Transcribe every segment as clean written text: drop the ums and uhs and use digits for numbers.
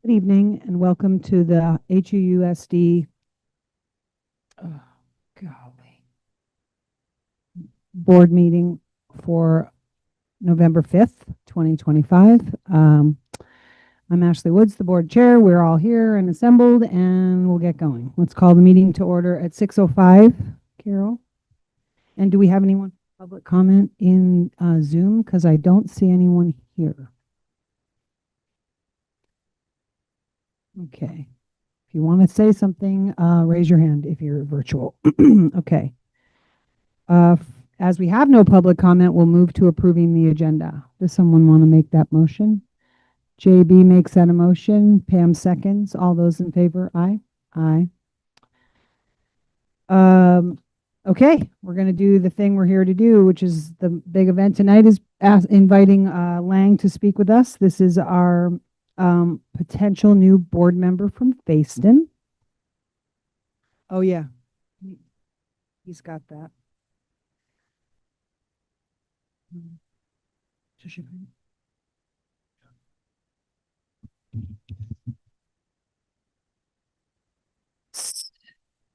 Good evening and welcome to the HUUSD golly, board meeting for November 5th, 2025. I'm Ashley Woods, the board chair. We're all here and assembled and we'll get going. Let's call the meeting to order at 6:05. Carol? And do we have anyone public comment in Zoom? Because I don't see anyone here. Okay. If you want to say something, raise your hand if you're virtual. Okay. As we have no public comment, we'll move to approving the agenda. Does someone want to make that motion? JB makes that a motion. Pam seconds. All those in favor? Aye. Aye. Okay, we're going to do the thing we're here to do, which is the big event tonight is inviting Lang to speak with us. This is our potential new board member from Facein. Oh, yeah. He's got that.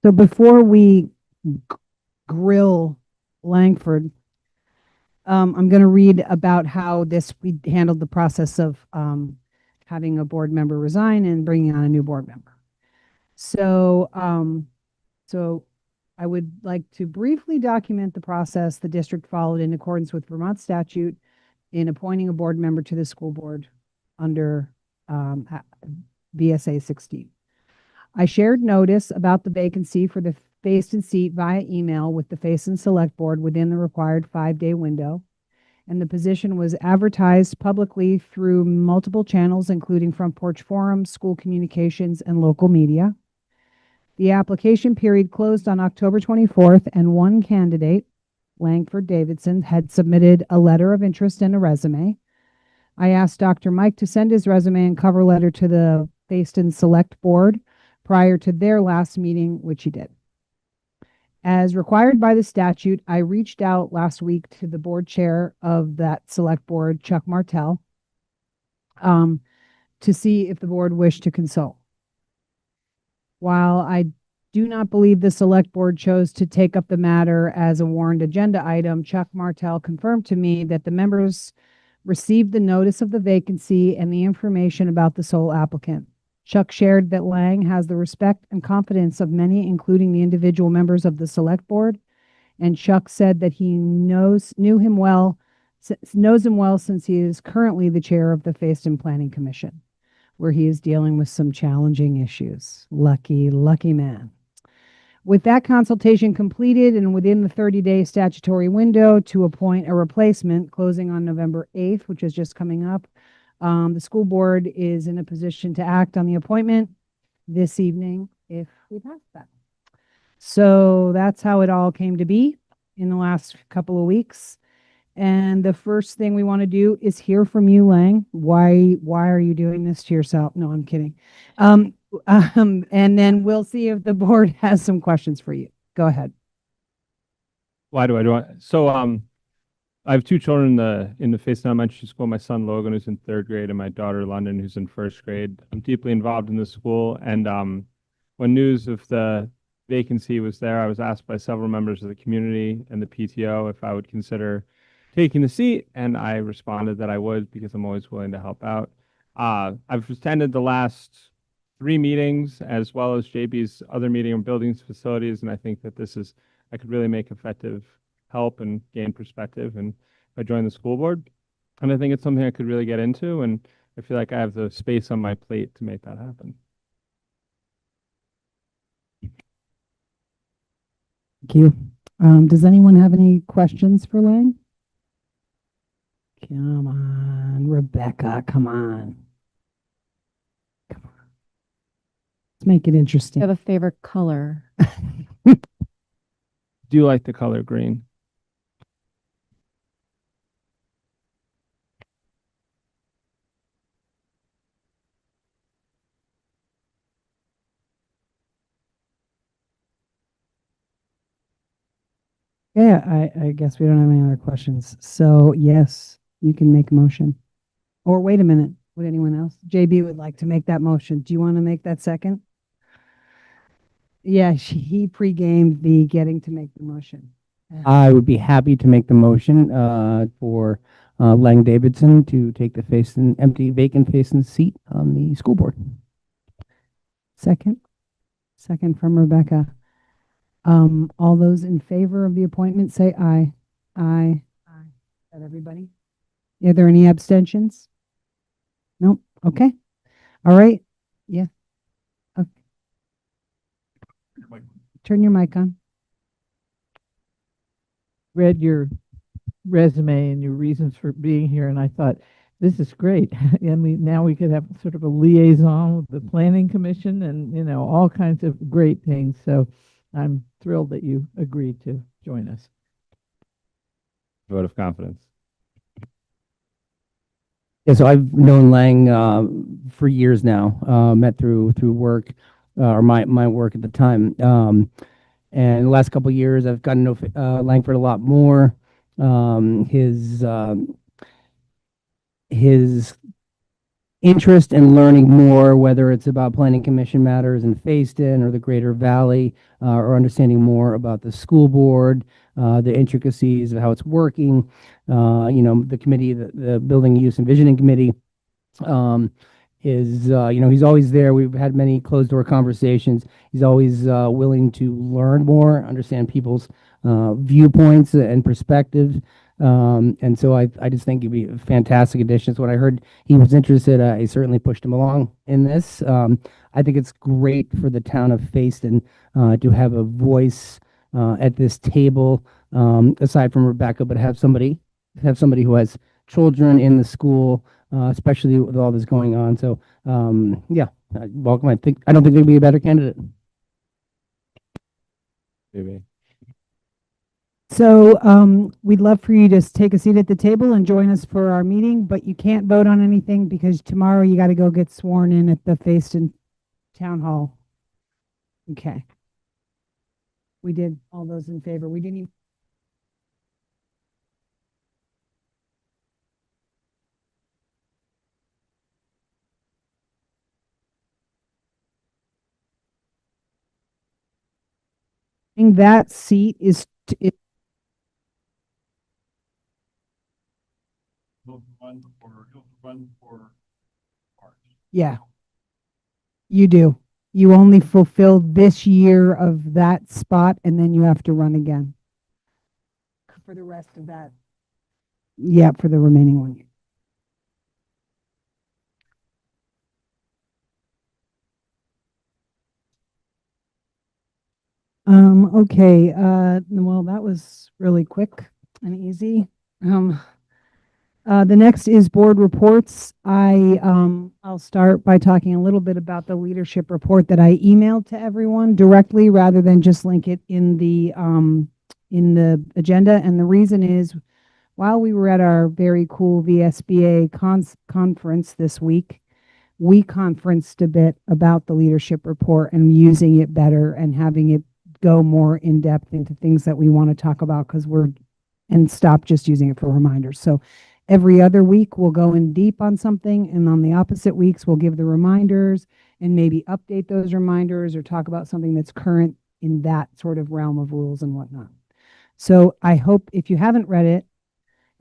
So before we grill Langford, I'm going to read about how we handled the process of having a board member resign and bringing on a new board member. So, so I would like to briefly document the process the district followed in accordance with Vermont statute in appointing a board member to the school board under VSA 16. I shared notice about the vacancy for the Facein seat via email with the Facein Select Board within the required 5-day window, and the position was advertised publicly through multiple channels, including Front Porch Forum, school communications, and local media. The application period closed on October 24th, and one candidate, Langford Davidson, had submitted a letter of interest and a resume. I asked Dr. Mike to send his resume and cover letter to the Facein Select Board prior to their last meeting, which he did. As required by the statute, I reached out last week to the board chair of that select board, Chuck Martell, to see if the board wished to consult. While I do not believe the select board chose to take up the matter as a warned agenda item, Chuck Martell confirmed to me that the members received the notice of the vacancy and the information about the sole applicant. Chuck shared that Lang has the respect and confidence of many, including the individual members of the select board. And Chuck said that he knows him well since he is currently the chair of the Facein Planning Commission, where he is dealing with some challenging issues. Lucky man. With that consultation completed and within the 30-day statutory window to appoint a replacement closing on November 8th, which is just coming up, the school board is in a position to act on the appointment this evening if we pass that. So that's how it all came to be in the last couple of weeks. And the first thing we want to do is hear from you, Lang. Why are you doing this to yourself? No, I'm kidding. And then we'll see if the board has some questions for you. Go ahead. Why do I do it? So I have two children in the Facein Elementary School. My son Logan, who's in 3rd grade, and my daughter London, who's in 1st grade. I'm deeply involved in the school, and when news of the vacancy was there, I was asked by several members of the community and the PTO if I would consider taking the seat, and I responded that I would because I'm always willing to help out. I've attended the last 3 meetings as well as JB's other meeting on buildings, facilities, and I think that I could really make effective help and gain perspective and if I join the school board. And I think it's something I could really get into, and I feel like I have the space on my plate to make that happen. Thank you. Does anyone have any questions for Lang? Come on, Rebecca, come on. Come on. Let's make it interesting. You have a favorite color? Do you like the color green? Yeah, I guess we don't have any other questions. So yes, you can make a motion. Or wait a minute. Would anyone else? JB would like to make that motion. Do you want to make that second? Yeah, he pre-gamed the getting to make the motion. I would be happy to make the motion for Lang Davidson to take the empty vacant Faison seat on the school board. Second. Second from Rebecca. All those in favor of the appointment say aye. Aye. Aye. Is that everybody? Are there any abstentions? Nope. Okay. All right. Yeah. Okay. Turn your mic on. Read your resume and your reasons for being here, and I thought, this is great. And now we could have sort of a liaison with the planning commission and, all kinds of great things. So I'm thrilled that you agreed to join us. Vote of confidence. Yeah, so I've known Lang for years now, met through work, or my work at the time. And the last couple of years, I've gotten to know Langford a lot more. His interest in learning more, whether it's about planning commission matters in Facein or the Greater Valley, or understanding more about the school board, the intricacies of how it's working, the committee, the Building Use and Visioning Committee, he's always there. We've had many closed door conversations. He's always willing to learn more, understand people's viewpoints and perspectives. And so I just think he'd be a fantastic addition. So when I heard he was interested, I certainly pushed him along in this. I think it's great for the town of Facein to have a voice at this table, aside from Rebecca, but have somebody who has children in the school, especially with all this going on. So yeah, welcome. I don't think there'd be a better candidate. Maybe. So we'd love for you to take a seat at the table and join us for our meeting, but you can't vote on anything because tomorrow you got to go get sworn in at the Facein Town Hall. Okay. We did all those in favor. We didn't even. That seat is. Yeah, you do. You only fulfill this year of that spot, and then you have to run again for the rest of that. Yeah, for the remaining 1 year. Okay. Well, that was really quick and easy. The next is board reports. I'll start by talking a little bit about the leadership report that I emailed to everyone directly rather than just link it in the agenda. And the reason is, while we were at our very cool VSBA conference this week, we conferenced a bit about the leadership report and using it better and having it go more in depth into things that we want to talk about and stop just using it for reminders. So every other week we'll go in deep on something, and on the opposite weeks we'll give the reminders and maybe update those reminders or talk about something that's current in that sort of realm of rules and whatnot. So I hope, if you haven't read it,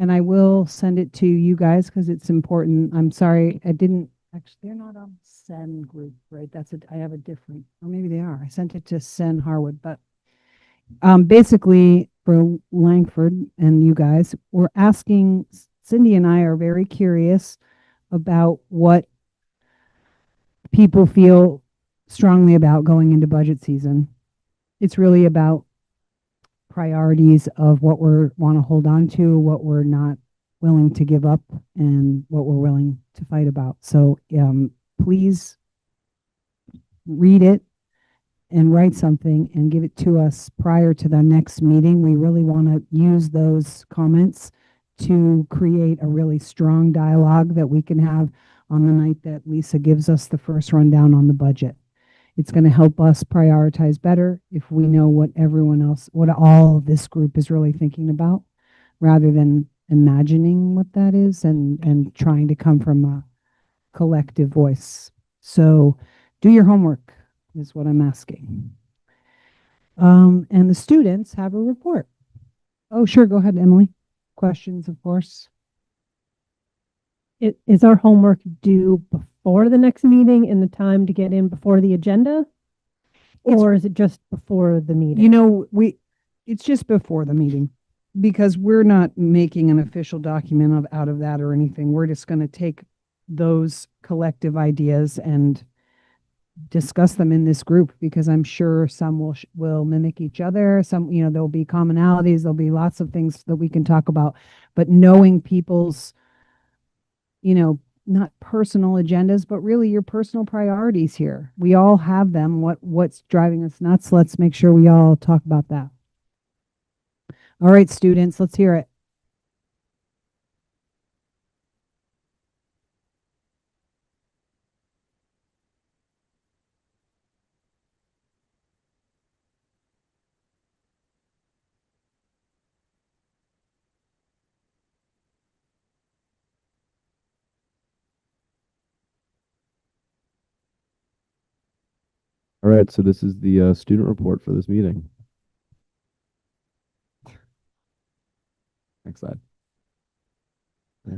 and I will send it to you guys because it's important. I'm sorry, I didn't actually, they're not on Sen group, right? I have a different, or maybe they are. I sent it to Sen Harwood, but basically for Langford and you guys, we're asking, Cindy and I are very curious about what people feel strongly about going into budget season. It's really about priorities of what we want to hold on to, what we're not willing to give up, and what we're willing to fight about. So please read it and write something and give it to us prior to the next meeting. We really want to use those comments to create a really strong dialogue that we can have on the night that Lisa gives us the first rundown on the budget. It's going to help us prioritize better if we know what all of this group is really thinking about, rather than imagining what that is and trying to come from collective voice. So do your homework is what I'm asking. And the students have a report. Oh, sure. Go ahead, Emily. Questions, of course. Is our homework due before the next meeting in the time to get in before the agenda? Or is it just before the meeting? You know, it's just before the meeting because we're not making an official document out of that or anything. We're just going to take those collective ideas and discuss them in this group because I'm sure some will mimic each other. Some, there'll be commonalities. There'll be lots of things that we can talk about, but knowing people's, not personal agendas, but really your personal priorities here. We all have them. What's driving us nuts? Let's make sure we all talk about that. All right, students, let's hear it. All right, so this is the student report for this meeting. Next slide. Yeah.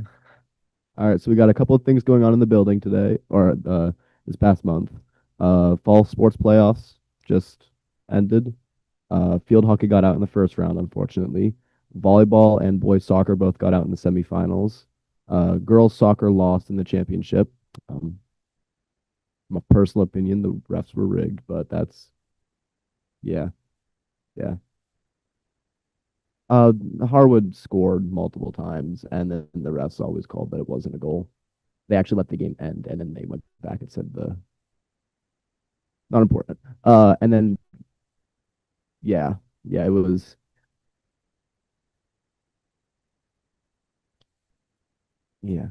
All right, so we got a couple of things going on in the building today, or this past month. Fall sports playoffs just ended. Field hockey got out in the first round, unfortunately. Volleyball and boys soccer both got out in the semifinals. Girls soccer lost in the championship. My personal opinion, the refs were rigged, but that's, yeah, yeah. Harwood scored multiple times, and then the refs always called that it wasn't a goal. They actually let the game end, and then they went back and said not important. And then, yeah, it was, yeah,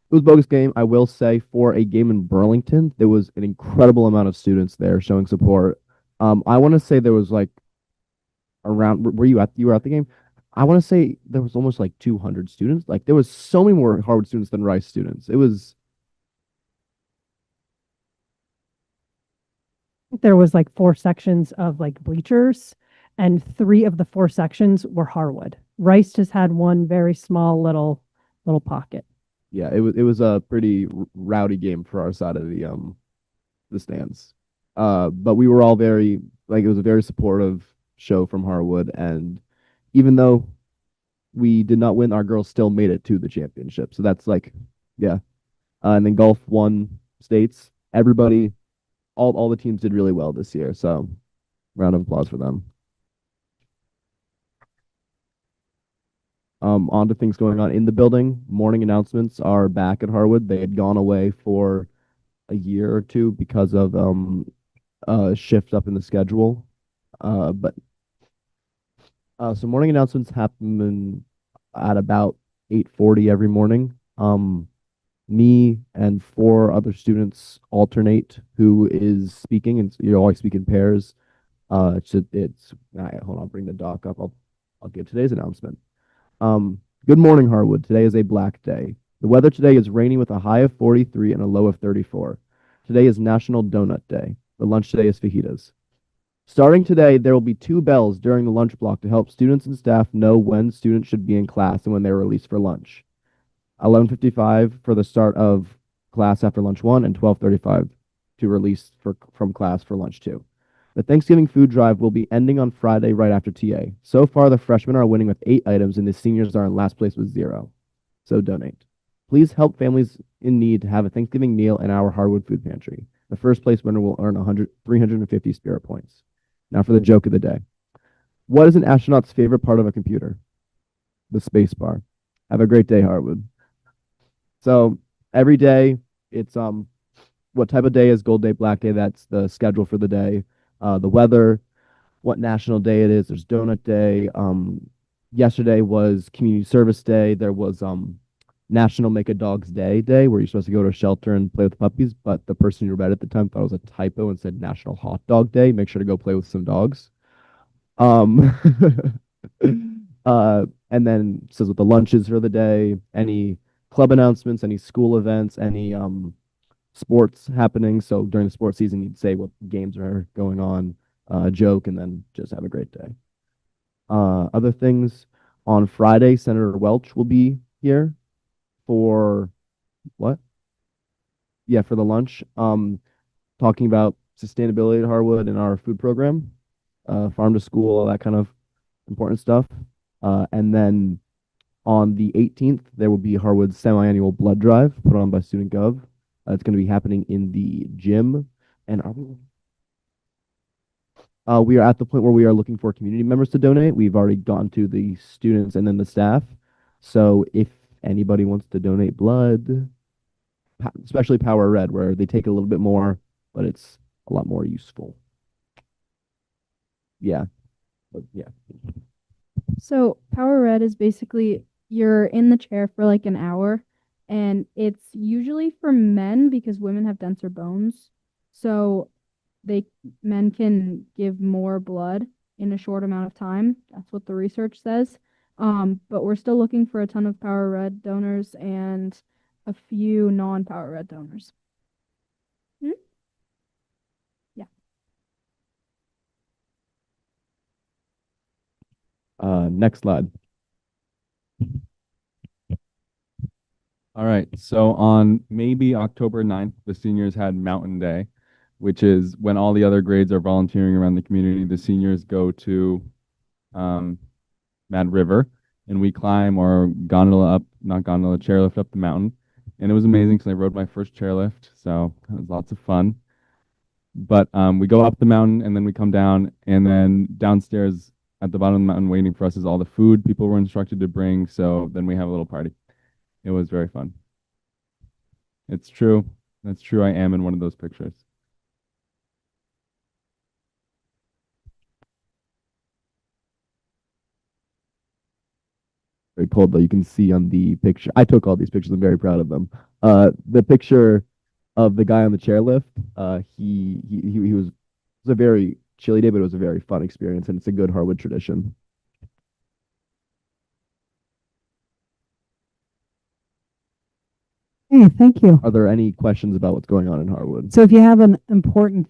it was a bogus game. I will say for a game in Burlington, there was an incredible amount of students there showing support. I want to say there was like around, you were at the game? I want to say there was almost like 200 students. Like there was so many more Harvard students than Rice students. It was, There was like 4 sections of like bleachers, and 3 of the 4 sections were Harwood. Rice just had one very small little pocket. yeah, it was a pretty rowdy game for our side of the stands. But we were all very, like, it was a very supportive show from Harwood, and even though we did not win, our girls still made it to the championship. So that's like, yeah. And then golf won states. Everybody, all the teams did really well this year. So round of applause for them. On to things going on in the building. Morning announcements are back at Harwood. They had gone away for a year or two because of a shift up in the schedule. But so morning announcements happen at about 8:40 every morning. Me and 4 other students alternate who is speaking, and you always speak in pairs. It's all right, hold on, bring the doc up. I'll give today's announcement. Good morning, Harwood. Today is a black day. The weather today is rainy with a high of 43 and a low of 34. Today is National Donut Day. The lunch today is fajitas. Starting today, there will be 2 bells during the lunch block to help students and staff know when students should be in class and when they're released for lunch. 11:55 for the start of class after lunch 1, and 12:35 to release from class for lunch 2. The Thanksgiving food drive will be ending on Friday right after TA. So far, the freshmen are winning with 8 items, and the seniors are in last place with 0. So donate. Please help families in need to have a Thanksgiving meal in our Harwood Food Pantry. The first place winner will earn 350 spirit points. Now for the joke of the day. What is an astronaut's favorite part of a computer? The space bar. Have a great day, Harwood. So every day, it's what type of day is Gold Day, Black Day? That's the schedule for the day. The weather, what national day it is. There's Donut Day. Yesterday was Community Service Day. There was National Make a Dog's Day, where you're supposed to go to a shelter and play with puppies, but the person who read at the time thought it was a typo and said National Hot Dog Day. Make sure to go play with some dogs. And then says what the lunch is for the day, any club announcements, any school events, any sports happening. So during the sports season, you'd say what games are going on, joke, and then just have a great day. Other things on Friday, Senator Welch will be here for what? Yeah, for the lunch. Talking about sustainability at Harwood and our food program, farm to school, all that kind of important stuff. And then on the 18th, there will be Harwood's semi-annual blood drive put on by Student Gov. It's going to be happening in the gym. And we are at the point where we are looking for community members to donate. We've already gone to the students and then the staff. So if anybody wants to donate blood, especially Power Red, where they take a little bit more, but it's a lot more useful. Yeah. But yeah. So Power Red is basically you're in the chair for like an hour, and it's usually for men because women have denser bones. So they men can give more blood in a short amount of time. That's what the research says. But we're still looking for a ton of Power Red donors and a few non-Power Red donors. Hmm? Yeah. Next slide. All right. So on maybe October 9th, the seniors had Mountain Day, which is when all the other grades are volunteering around the community. The seniors go to Mad River and we climb or gondola up, not gondola, chairlift up the mountain. And it was amazing because I rode my first chairlift. So it was lots of fun. But we go up the mountain and then we come down, and then downstairs at the bottom of the mountain waiting for us is all the food people were instructed to bring. So then we have a little party. It was very fun. It's true. That's true. I am in one of those pictures. Very cold though. You can see on the picture. I took all these pictures. I'm very proud of them. The picture of the guy on the chairlift. He was. It was a very chilly day, but it was a very fun experience, and it's a good Harwood tradition. Hey, thank you. Are there any questions about what's going on in Harwood? So if you have an important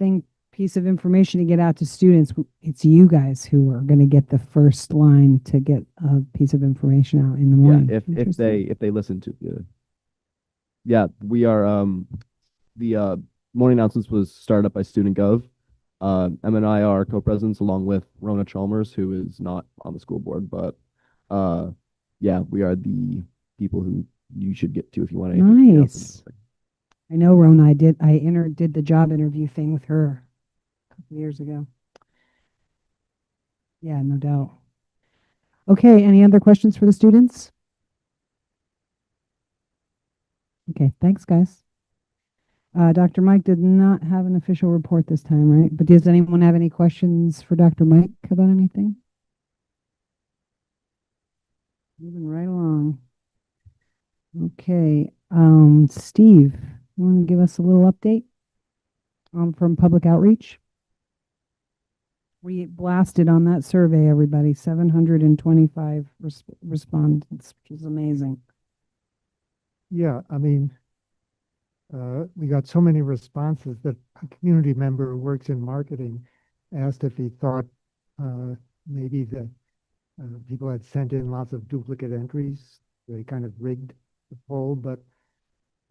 piece of information to get out to students, it's you guys who are going to get the first line to get a piece of information out in the morning. Yeah, if they listen to you. Yeah, we are the morning announcements was started up by Student Gov. Em and I are co-presidents along with Rona Chalmers, who is not on the school board, but yeah, we are the people who you should get to if you want to. Nice. I know Rona. I did the job interview thing with her a couple years ago. Yeah, no doubt. Okay, any other questions for the students? Okay, thanks, guys. Dr. Mike did not have an official report this time, right? But does anyone have any questions for Dr. Mike about anything? Moving right along. Okay, Steve, you want to give us a little update from public outreach? We blasted on that survey, everybody, 725 respondents, which is amazing. Yeah, I mean, we got so many responses that a community member who works in marketing asked if he thought maybe the people had sent in lots of duplicate entries. They kind of rigged the poll, but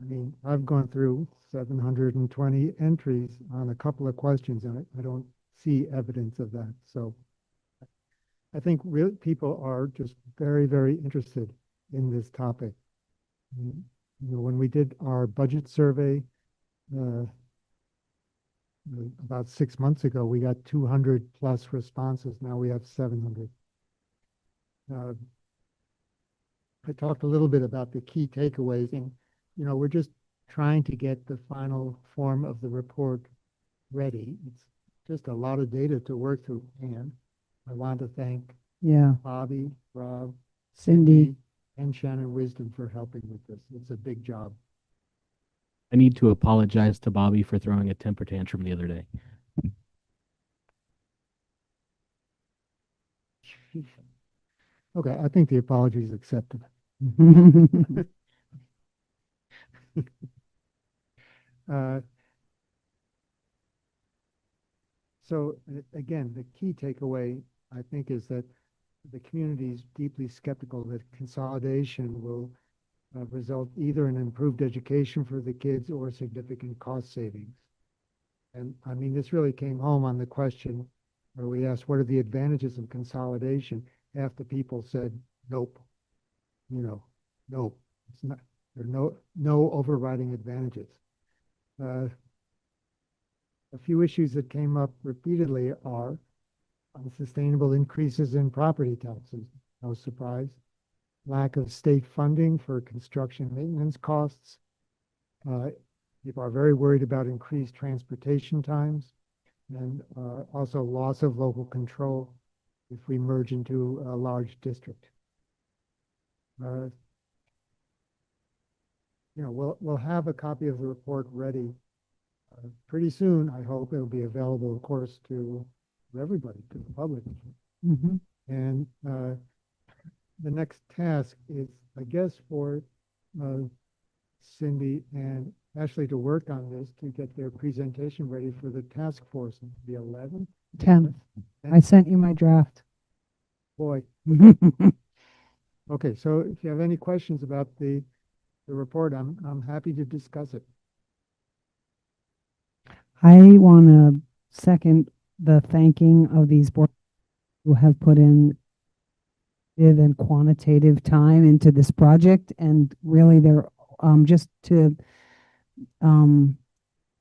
I mean, I've gone through 720 entries on a couple of questions, and I don't see evidence of that. So I think real people are just very, very interested in this topic. You know, when we did our budget survey about 6 months ago, we got 200 plus responses. Now we have 700. I talked a little bit about the key takeaways, and you know, we're just trying to get the final form of the report ready. It's just a lot of data to work through, and I want to thank Bobby, Rob, Cindy, and Shannon Wisdom for helping with this. It's a big job. I need to apologize to Bobby for throwing a temper tantrum the other day. Okay, I think the apology is accepted. Uh, So again, the key takeaway, I think, is that the community is deeply skeptical that consolidation will result either in improved education for the kids or significant cost savings. And I mean, this really came home on the question where we asked, what are the advantages of consolidation? Half the people said, nope, no, it's not, there are no overriding advantages. Uh, a few issues that came up repeatedly are unsustainable increases in property taxes, no surprise. Lack of state funding for construction maintenance costs. People are very worried about increased transportation times and also loss of local control if we merge into a large district. Uh, we'll have a copy of the report ready pretty soon. I hope it'll be available, of course, to everybody, to the public. Mhm. And the next task is, I guess, for Cindy and Ashley to work on this to get their presentation ready for the task force on the 11th. 10th. I sent you my draft. Boy. Okay, so if you have any questions about the report, I'm happy to discuss it. I want to second the thanking of these board who have put in and quantitative time into this project, and really they're just to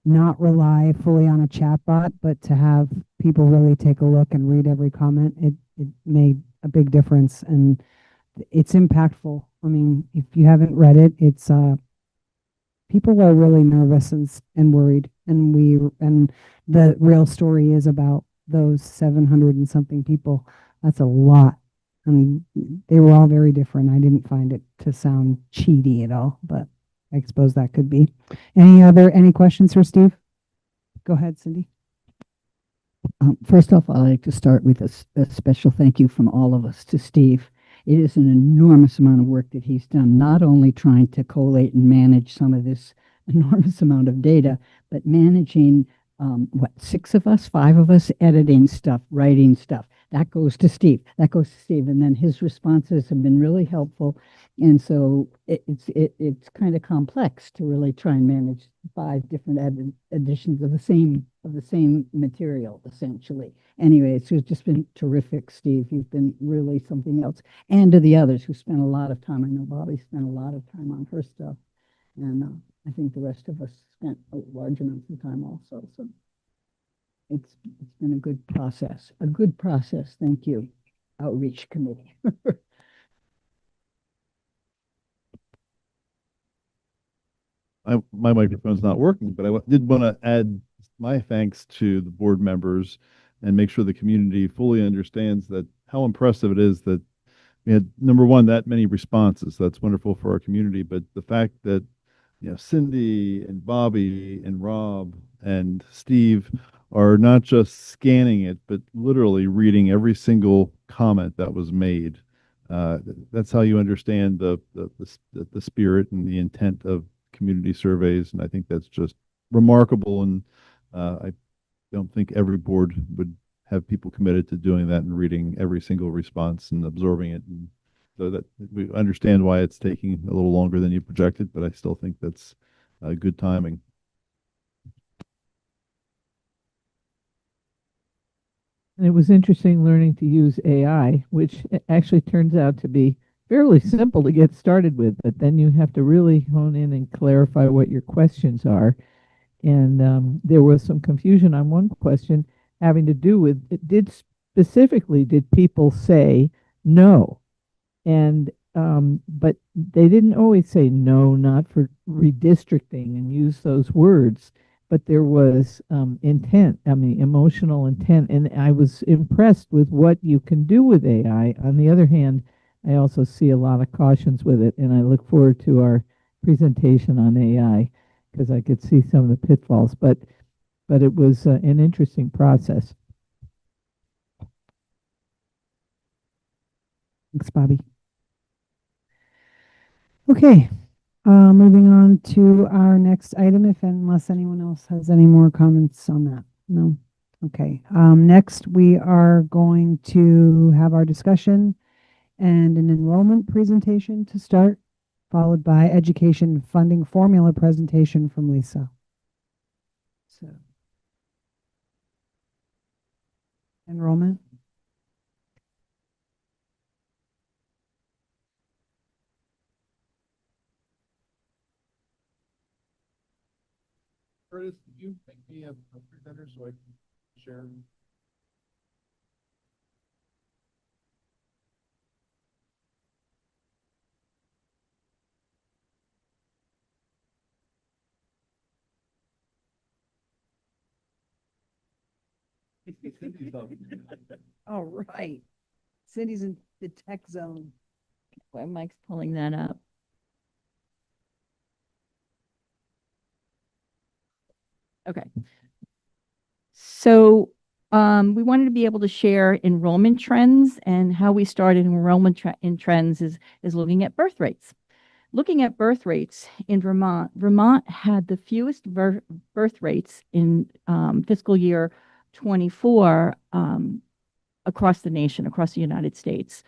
not rely fully on a chatbot, but to have people really take a look and read every comment. It made a big difference, and it's impactful. I mean, if you haven't read it, it's people are really nervous and worried, and the real story is about those 700 and something people. That's a lot, and they were all very different. I didn't find it to sound cheaty at all, but I suppose that could be. Any questions for Steve? Go ahead, Cindy. First off, I'd like to start with a special thank you from all of us to Steve. It is an enormous amount of work that he's done, not only trying to collate and manage some of this enormous amount of data, but managing, five of us editing stuff, writing stuff. That goes to Steve. And then his responses have been really helpful. And so it's kind of complex to really try and manage 5 different editions of the same material, essentially. Anyway, it's just been terrific, Steve. You've been really something else. And to the others who spent a lot of time. I know Bobby spent a lot of time on her stuff. And I think the rest of us spent large amounts of time also. So it's been a good process. Thank you, Outreach Committee. My microphone's not working, but I did want to add my thanks to the board members and make sure the community fully understands that how impressive it is that we had, number one, that many responses. That's wonderful for our community. But the fact that, Cindy and Bobby and Rob and Steve are not just scanning it, but literally reading every single comment that was made. That's how you understand the spirit and the intent of community surveys, and I think that's just remarkable. And I don't think every board would have people committed to doing that and reading every single response and absorbing it. And so that we understand why it's taking a little longer than you projected, but I still think that's good timing. And it was interesting learning to use AI, which actually turns out to be fairly simple to get started with, but then you have to really hone in and clarify what your questions are. And there was some confusion on one question having to do with, did people say no? And but they didn't always say no, not for redistricting and use those words, but there was intent, I mean, emotional intent. And I was impressed with what you can do with AI. On the other hand, I also see a lot of cautions with it, and I look forward to our presentation on AI because I could see some of the pitfalls, but it was an interesting process. Thanks, Bobby. Okay, Moving on to our next item, if unless anyone else has any more comments on that. No? Okay. Next, we are going to have our discussion and an enrollment presentation to start, followed by education funding formula presentation from Lisa. So, enrollment. Curtis, could you make me a presenter so I can share? All right. Cindy's in the tech zone. Where Mike's pulling that up. Okay. So we wanted to be able to share enrollment trends, and how we started enrollment in trends is looking at birth rates. Looking at birth rates in Vermont, Vermont had the fewest birth rates in fiscal year 24 across the nation, across the United States.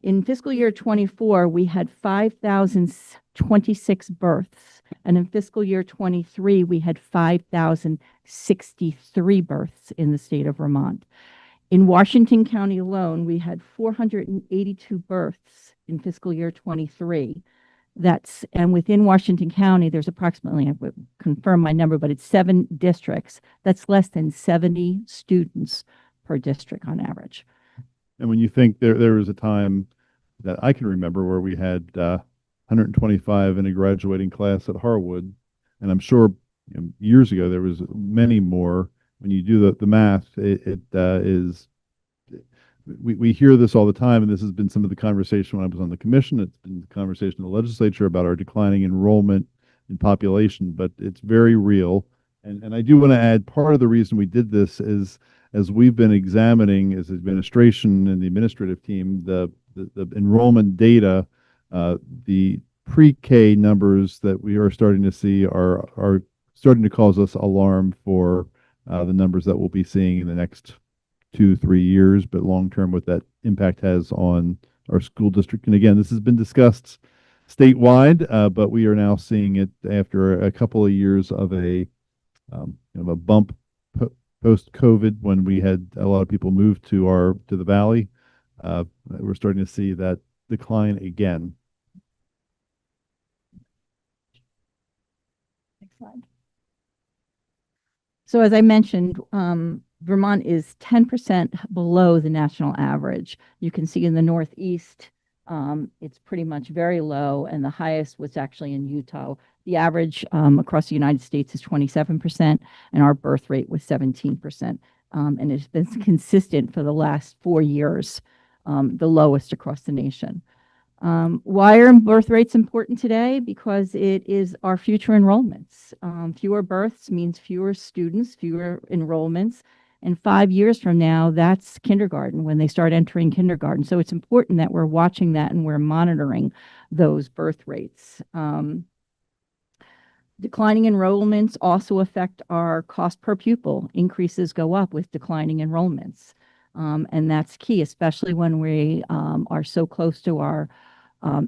In fiscal year 24, we had 5,026 births, and in fiscal year 23, we had 5,063 births in the state of Vermont. In Washington County alone, we had 482 births in fiscal year 23. And within Washington County, there's approximately, I would confirm my number, but it's 7 districts. That's less than 70 students per district on average. And when you think there was a time that I can remember where we had 125 in a graduating class at Harwood, and I'm sure years ago there was many more. When you do the math, we hear this all the time, and this has been some of the conversation when I was on the commission. It's been the conversation in the legislature about our declining enrollment in population, but it's very real. And I do want to add, part of the reason we did this is, as we've been examining as administration and the administrative team, the enrollment data, the pre-K numbers that we are starting to see are starting to cause us alarm for the numbers that we'll be seeing in the next 2-3 years, but long term, what that impact has on our school district. And again, this has been discussed statewide, but we are now seeing it after a couple of years of a bump post COVID, when we had a lot of people move to the valley. We're starting to see that decline again. Next slide. So as I mentioned, Vermont is 10% below the national average. You can see in the Northeast, it's pretty much very low, and the highest was actually in Utah. The average across the United States is 27%, and our birth rate was 17%. And it's been consistent for the last 4 years, the lowest across the nation. Why are birth rates important today? Because it is our future enrollments. Fewer births means fewer students, fewer enrollments. And 5 years from now, that's kindergarten, when they start entering kindergarten. So it's important that we're watching that and we're monitoring those birth rates. Declining enrollments also affect our cost per pupil. Increases go up with declining enrollments. And that's key, especially when we are so close to our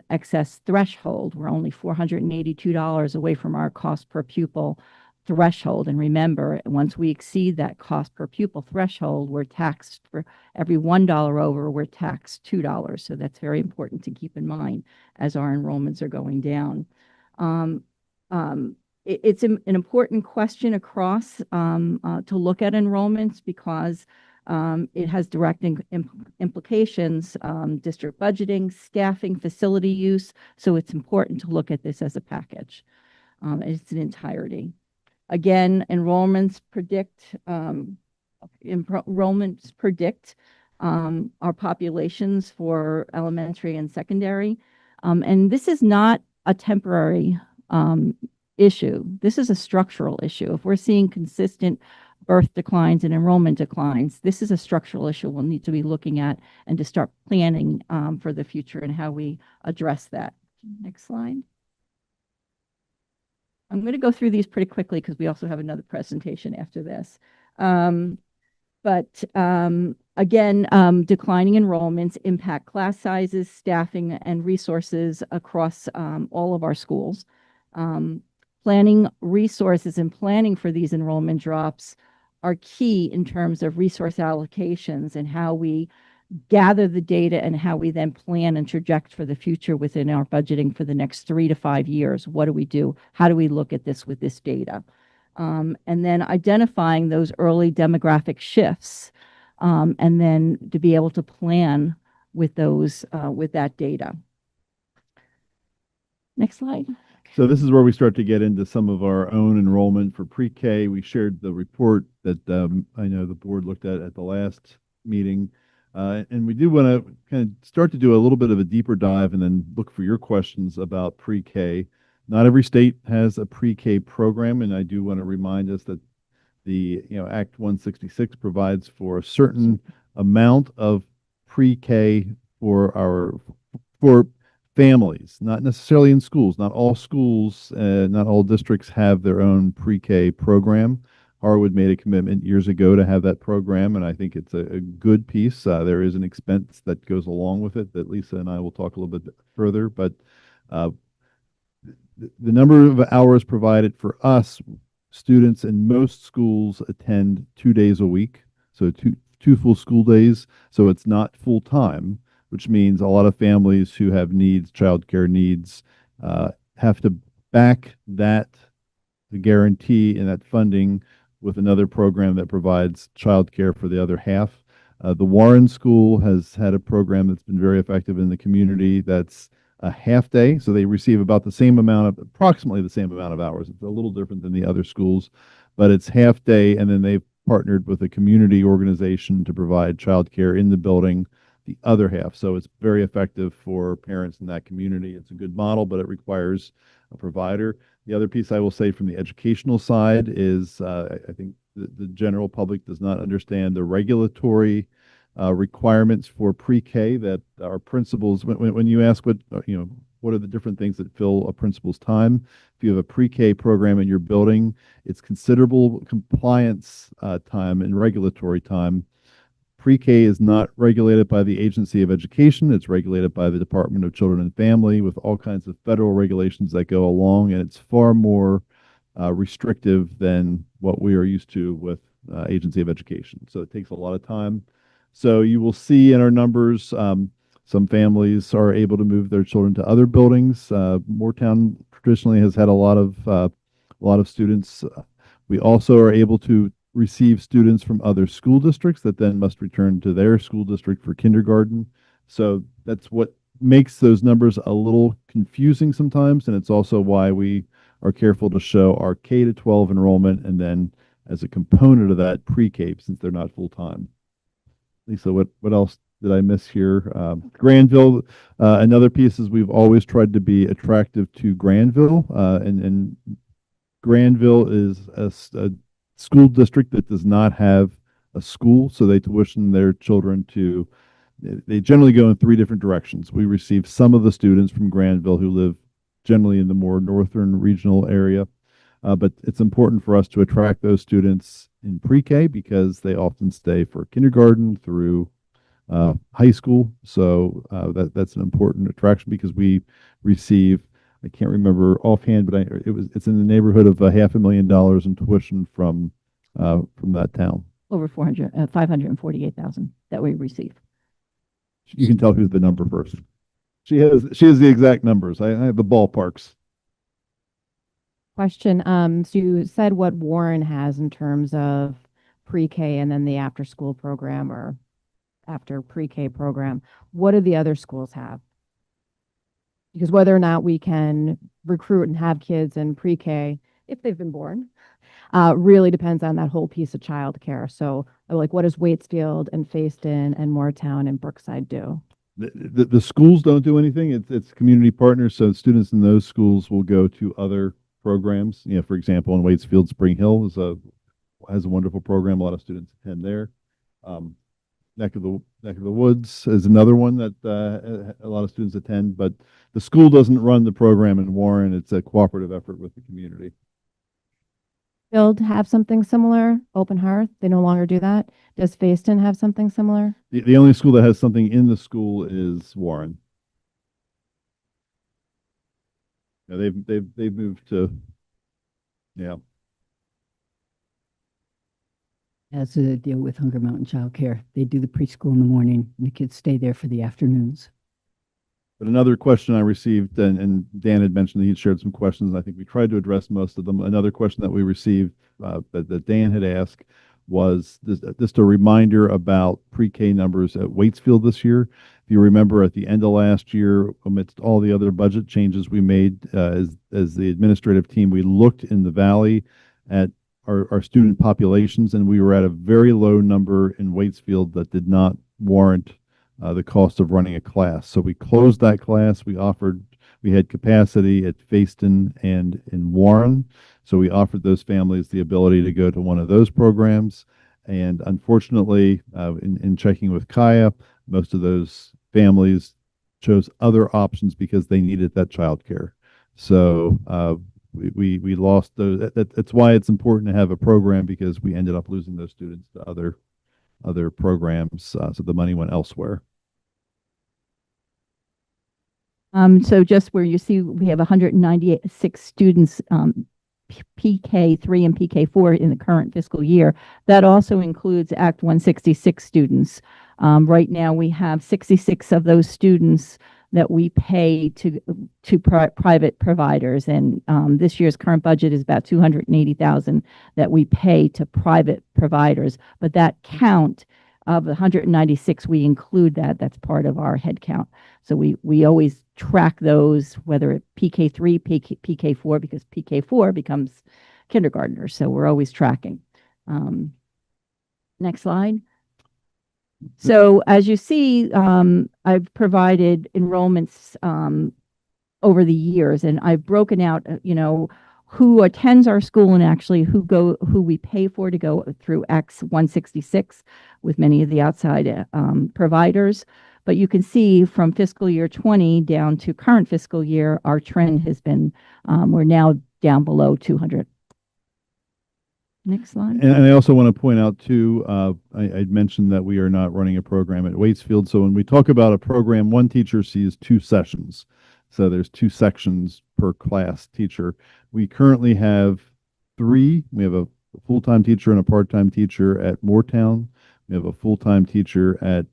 excess threshold. We're only $482 away from our cost per pupil threshold. And remember, once we exceed that cost per pupil threshold, we're taxed for every $1 over, we're taxed $2. So that's very important to keep in mind as our enrollments are going down. It's an important question across to look at enrollments, because it has direct implications, district budgeting, staffing, facility use. So it's important to look at this as a package. It's an entirety. Again, enrollments predict our populations for elementary and secondary. And this is not a temporary issue. This is a structural issue. If we're seeing consistent birth declines and enrollment declines, this is a structural issue we'll need to be looking at and to start planning for the future and how we address that. Next slide. I'm going to go through these pretty quickly because we also have another presentation after this. Again, declining enrollments impact class sizes, staffing, and resources across all of our schools. Planning resources and planning for these enrollment drops are key in terms of resource allocations and how we gather the data and how we then plan and traject for the future within our budgeting for the next 3 to 5 years. What do we do? How do we look at this with this data? And then identifying those early demographic shifts, and then to be able to plan with those, with that data. Next slide. So this is where we start to get into some of our own enrollment for pre-K. We shared the report that I know the board looked at the last meeting. And we do want to kind of start to do a little bit of a deeper dive and then look for your questions about pre-K. Not every state has a pre-K program, and I do want to remind us that the Act 166 provides for a certain amount of pre-K for families, not necessarily in schools. Not all schools, not all districts have their own pre-K program. Harwood made a commitment years ago to have that program, and I think it's a good piece. There is an expense that goes along with it that Lisa and I will talk a little bit further, but the number of hours provided for us, students in most schools attend 2 days a week, so two full school days, so it's not full time, which means a lot of families who have needs, childcare needs, have to back that, the guarantee and that funding with another program that provides childcare for the other half. The Warren School has had a program that's been very effective in the community that's a half day, so they receive about the same amount of, approximately the same amount of hours. It's a little different than the other schools, but it's half day, and then they've partnered with a community organization to provide childcare in the building the other half. So it's very effective for parents in that community. It's a good model, but it requires a provider. The other piece I will say from the educational side is I think the general public does not understand the regulatory requirements for pre-K that our principals, when you ask what are the different things that fill a principal's time, if you have a pre-K program in your building, it's considerable compliance time and regulatory time. Pre-K is not regulated by the Agency of Education. It's regulated by the Department of Children and Family with all kinds of federal regulations that go along, and it's far more restrictive than what we are used to with Agency of Education. So it takes a lot of time. So you will see in our numbers, some families are able to move their children to other buildings. Moortown traditionally has had a lot of students. We also are able to receive students from other school districts that then must return to their school district for kindergarten. So that's what makes those numbers a little confusing sometimes, and it's also why we are careful to show our K to 12 enrollment and then as a component of that pre-K since they're not full time. Lisa, what else did I miss here? Granville, another piece is we've always tried to be attractive to Granville, and Granville is a school district that does not have a school, so they tuition their children to, they generally go in 3 different directions. We receive some of the students from Granville who live generally in the more northern regional area, but it's important for us to attract those students in pre-K because they often stay for kindergarten through high school. So that's an important attraction because we receive, I can't remember offhand, but it's in the neighborhood of $500,000 in tuition from that town. Over 548,000 that we receive. You can tell who's the number first. She has the exact numbers. I have the ballparks. Question. So you said what Warren has in terms of pre-K and then the after school program or after pre-K program. What do the other schools have? Because whether or not we can recruit and have kids in pre-K, if they've been born, really depends on that whole piece of childcare. So like what does Waitsfield and Facein and Moortown and Brookside do? The schools don't do anything. It's community partners. So students in those schools will go to other programs. For example, in Waitsfield, Spring Hill has a wonderful program. A lot of students attend there. neck of the woods is another one that a lot of students attend. But the school doesn't run the program in Warren. It's a cooperative effort with the community. Build have something similar? Open Hearth, they no longer do that. Does Facein have something similar? The only school that has something in the school is Warren. Yeah, they've moved to, yeah. As a deal with Hunger Mountain Child Care, they do the preschool in the morning, and the kids stay there for the afternoons. But another question I received, and Dan had mentioned that he'd shared some questions, and I think we tried to address most of them. Another question that we received that Dan had asked was just a reminder about pre-K numbers at Waitsfield this year. If you remember, at the end of last year, amidst all the other budget changes we made as the administrative team, we looked in the valley at our student populations, and we were at a very low number in Waitsfield that did not warrant the cost of running a class. So we closed that class. We had capacity at Facein and in Warren. So we offered those families the ability to go to one of those programs. And unfortunately, in checking with Kaya, most of those families chose other options because they needed that childcare. So we lost those. That's why it's important to have a program, because we ended up losing those students to other programs. So the money went elsewhere. So just where you see we have 196 students, PK3 and PK4 in the current fiscal year. That also includes Act 166 students. Right now we have 66 of those students that we pay to private providers, and this year's current budget is about 280,000 that we pay to private providers. But that count of the 196, we include that's part of our head count. So we always track those, whether it PK3, PK4, because PK4 becomes kindergartners. So we're always tracking. Next slide. So as you see, I've provided enrollments over the years, and I've broken out, who attends our school and actually who we pay for to go through X 166 with many of the outside providers. But you can see from fiscal year 20 down to current fiscal year, our trend has been, we're now down below 200. Next slide. And I also want to point out too, I'd mentioned that we are not running a program at Waitsfield. So when we talk about a program, one teacher sees 2 sessions. So there's 2 sections per class teacher. We currently have 3. We have a full-time teacher and a part-time teacher at Moortown. We have a full-time teacher at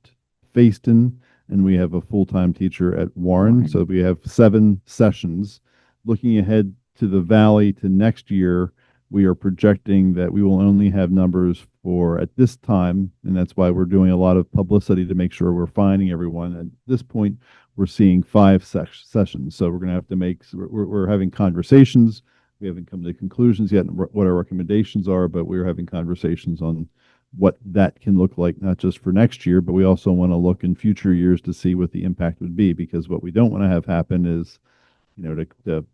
Facein, and we have a full-time teacher at Warren. So we have 7 sessions. Looking ahead to the Valley to next year, we are projecting that we will only have numbers for, at this time, and that's why we're doing a lot of publicity to make sure we're finding everyone. At this point, we're seeing 5 sessions. So we're going to have to we're having conversations. We haven't come to conclusions yet on what our recommendations are, but we're having conversations on what that can look like, not just for next year, but we also want to look in future years to see what the impact would be, because what we don't want to have happen is, to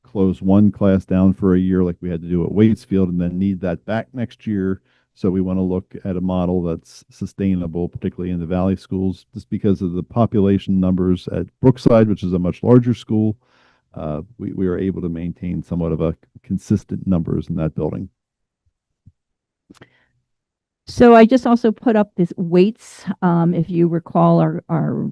close one class down for a year like we had to do at Waitsfield and then need that back next year. So we want to look at a model that's sustainable, particularly in the Valley schools, just because of the population numbers at Brookside, which is a much larger school. We are able to maintain somewhat of a consistent numbers in that building. So I just also put up this weights. If you recall, our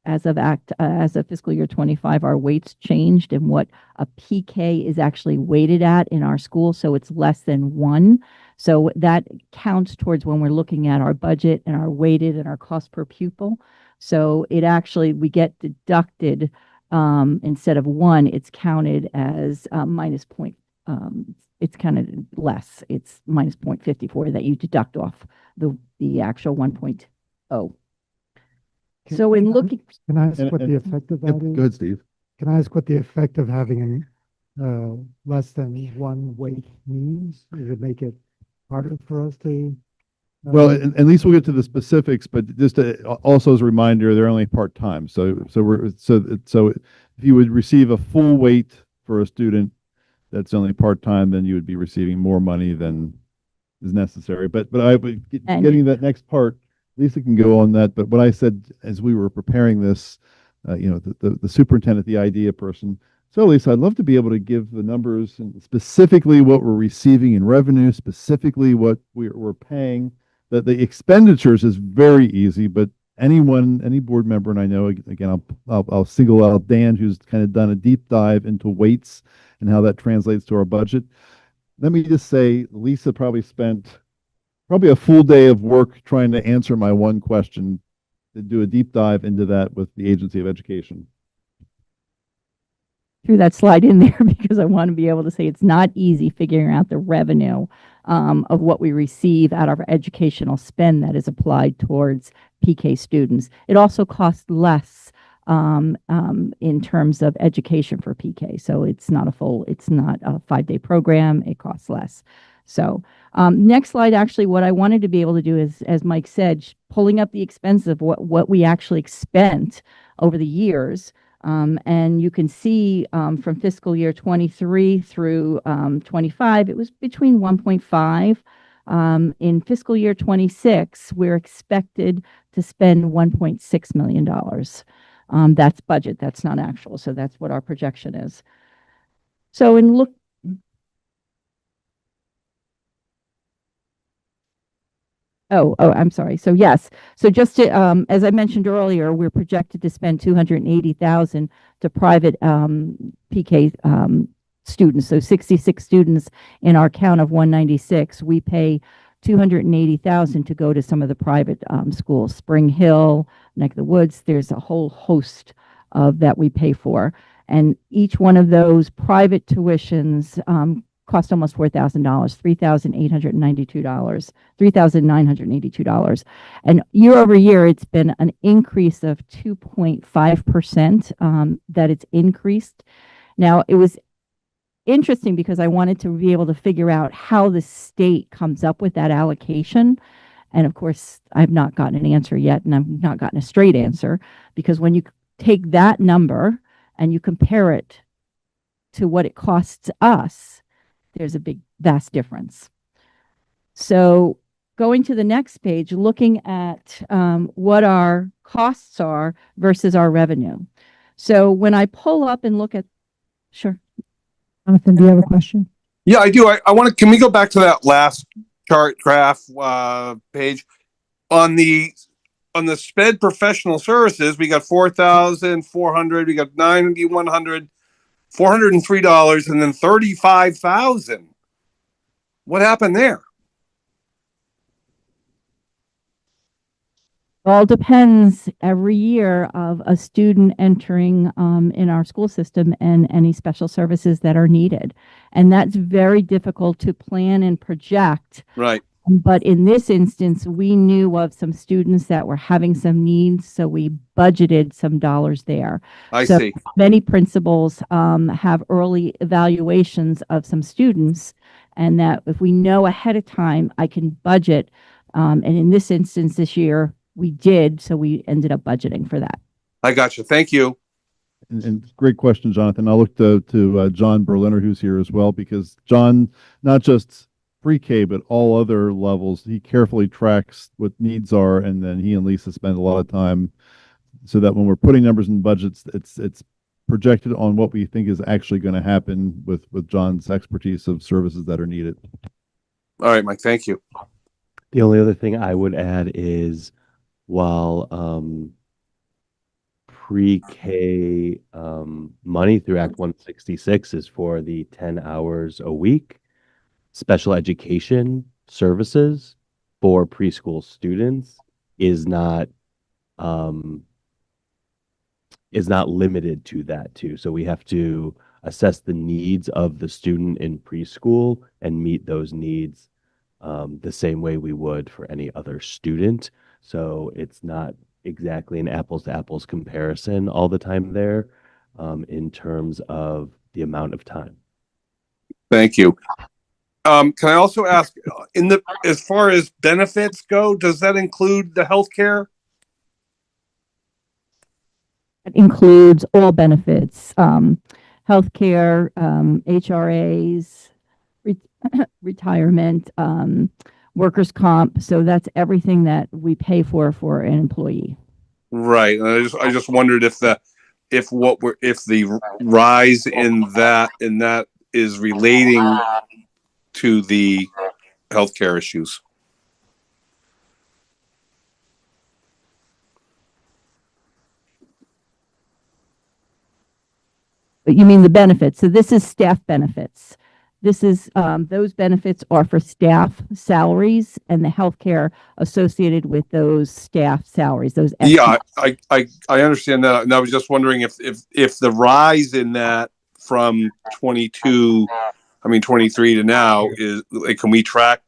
as of fiscal year 25, our weights changed and what a PK is actually weighted at in our school. So it's less than 1. So that counts towards when we're looking at our budget and our weighted and our cost per pupil. So it actually, we get deducted instead of 1, it's counted as minus point. It's counted less. It's minus 0.54 that you deduct off the actual 1.0. So in looking, can I ask what the effect of that is? Go ahead, Steve. Can I ask what the effect of having less than 1 weight means? Does it make it harder for us to? Well, at least we'll get to the specifics, but just also as a reminder, they're only part-time. So if you would receive a full weight for a student that's only part-time, then you would be receiving more money than is necessary. But getting that next part, Lisa can go on that, but what I said as we were preparing this, the superintendent, the idea person. So, Lisa, I'd love to be able to give the numbers and specifically what we're receiving in revenue, specifically what we're paying. The expenditures is very easy, but any board member, and I know again, I'll single out Dan, who's kind of done a deep dive into weights and how that translates to our budget. Let me just say, Lisa probably spent a full day of work trying to answer my one question, to do a deep dive into that with the Agency of Education. Threw that slide in there because I want to be able to say it's not easy figuring out the revenue of what we receive out of our educational spend that is applied towards PK students. It also costs less in terms of education for PK. So it's not a 5-day program. It costs less. So next slide, actually, what I wanted to be able to do is, as Mike said, pulling up the expense of what we actually spent over the years. And you can see from fiscal year 23 through 25, it was between 1.5. In fiscal year 26, we're expected to spend $1.6 million. That's budget, that's not actual. So that's what our projection is. So I'm sorry. So yes. So just to, as I mentioned earlier, we're projected to spend $280,000 to private PK students. So 66 students in our count of 196. We pay $280,000 to go to some of the private schools, Spring Hill, Neck of the Woods. There's a whole host of that we pay for, and each one of those private tuitions cost almost $4,000, $3,982. And year over year, it's been an increase of 2.5% that it's increased. Now, it was interesting because I wanted to be able to figure out how the state comes up with that allocation. And of course, I've not gotten an answer yet, and I've not gotten a straight answer, because when you take that number and you compare it to what it costs us, there's a big, vast difference. So going to the next page, looking at what our costs are versus our revenue. So when I pull up and look at, sure. Jonathan, do you have a question? Yeah, I do. I want to, can we go back to that last chart graph page on the SPED professional services? We got 4,400, we got 9,100, $403, and then 35,000. What happened there? All depends every year of a student entering in our school system and any special services that are needed. And that's very difficult to plan and project. Right. But in this instance, we knew of some students that were having some needs, so we budgeted some dollars there. I see. Many principals have early evaluations of some students, and that if we know ahead of time, I can budget. And in this instance this year, we did, so we ended up budgeting for that. I got you. Thank you. And great question, Jonathan. I'll look to John Berliner, who's here as well, because John, not just pre-K, but all other levels, he carefully tracks what needs are, and then he and Lisa spend a lot of time so that when we're putting numbers in budgets, it's projected on what we think is actually going to happen with John's expertise of services that are needed. All right, Mike, thank you. The only other thing I would add is, while pre-K money through Act 166 is for the 10 hours a week, special education services for preschool students is not limited to that too. So we have to assess the needs of the student in preschool and meet those needs the same way we would for any other student. So it's not exactly an apples to apples comparison all the time there in terms of the amount of time. Thank you. Can I also ask, as far as benefits go, does that include the health care? It includes all benefits, healthcare, HRAs, retirement, workers' comp. So that's everything that we pay for an employee. Right. And I just wondered if the rise in that is relating to the healthcare issues. You mean the benefits? So this is staff benefits. This is those benefits are for staff salaries and the healthcare associated with those staff salaries. Those Yeah, I understand that. And I was just wondering if the rise in that from 23 to now is like, can we track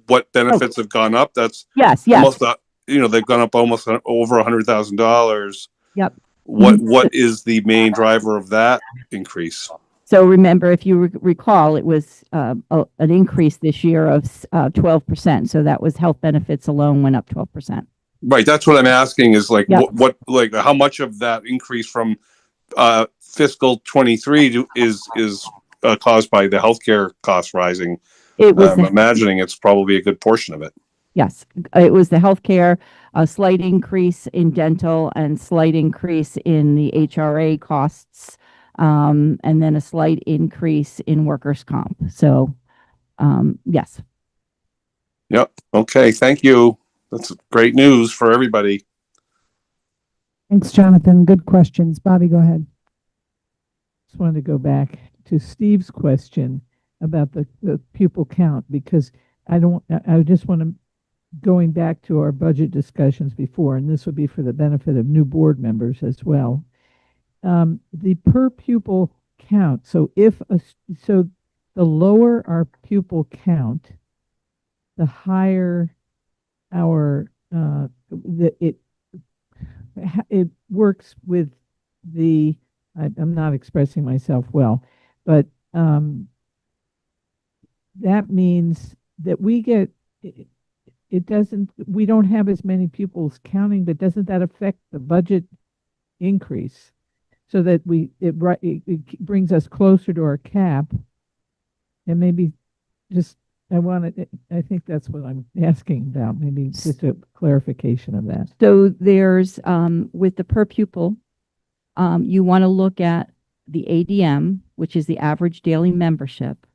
what benefits have gone up? That's yes. Almost they've gone up almost over $100,000. Yep. What is the main driver of that increase? So remember, if you recall, it was an increase this year of 12%. So that was health benefits alone went up 12%. Right. That's what I'm asking is like, Yep. what like how much of that increase from fiscal 23 is caused by the healthcare costs rising? It was I'm imagining it's probably a good portion of it. Yes, it was the healthcare, a slight increase in dental and slight increase in the HRA costs, and then a slight increase in workers' comp. So, yes. Yep. Okay. Thank you. That's great news for everybody. Thanks, Jonathan. Good questions. Bobby, go ahead. Just wanted to go back to Steve's question about the pupil count, because I just want to, going back to our budget discussions before, and this would be for the benefit of new board members as well. The per pupil count. So so the lower our pupil count, the higher our it works with the. I'm not expressing myself well, but that means that we get. It doesn't, we don't have as many pupils counting, but doesn't that affect the budget increase? So that it brings us closer to our cap, and maybe just, I think that's what I'm asking about, maybe just a clarification of that. So there's, with the per pupil, you want to look at the ADM, which is the average daily membership.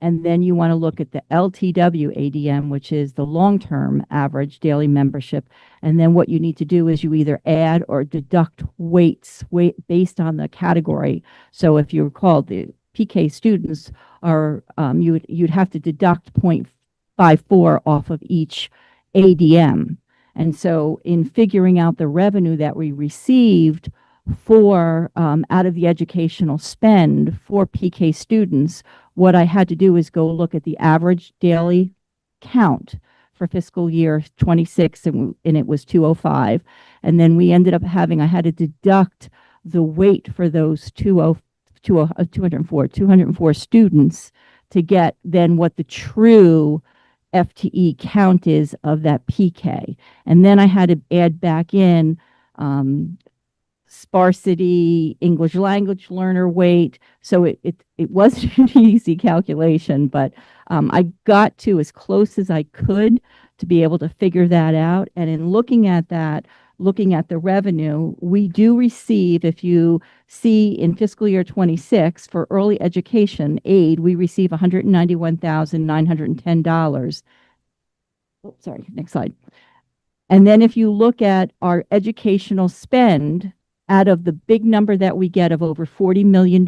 And then you want to look at the LTW ADM, which is the long-term average daily membership. And then what you need to do is you either add or deduct weight based on the category. So if you recall, the PK students are, you'd have to deduct 0.54 off of each ADM. And so in figuring out the revenue that we received for out of the educational spend for PK students, what I had to do is go look at the average daily count for fiscal year 26, and it was 205. And then we ended up having, I had to deduct the weight for those 204 students to get then what the true FTE count is of that PK. And then I had to add back in sparsity, English language learner weight. So it wasn't an easy calculation, but I got to as close as I could to be able to figure that out. And in looking at that, looking at the revenue, we do receive, if you see in fiscal year 26 for early education aid, we receive $191,910. Oh, sorry, next slide. And then if you look at our educational spend, out of the big number that we get of over $40 million,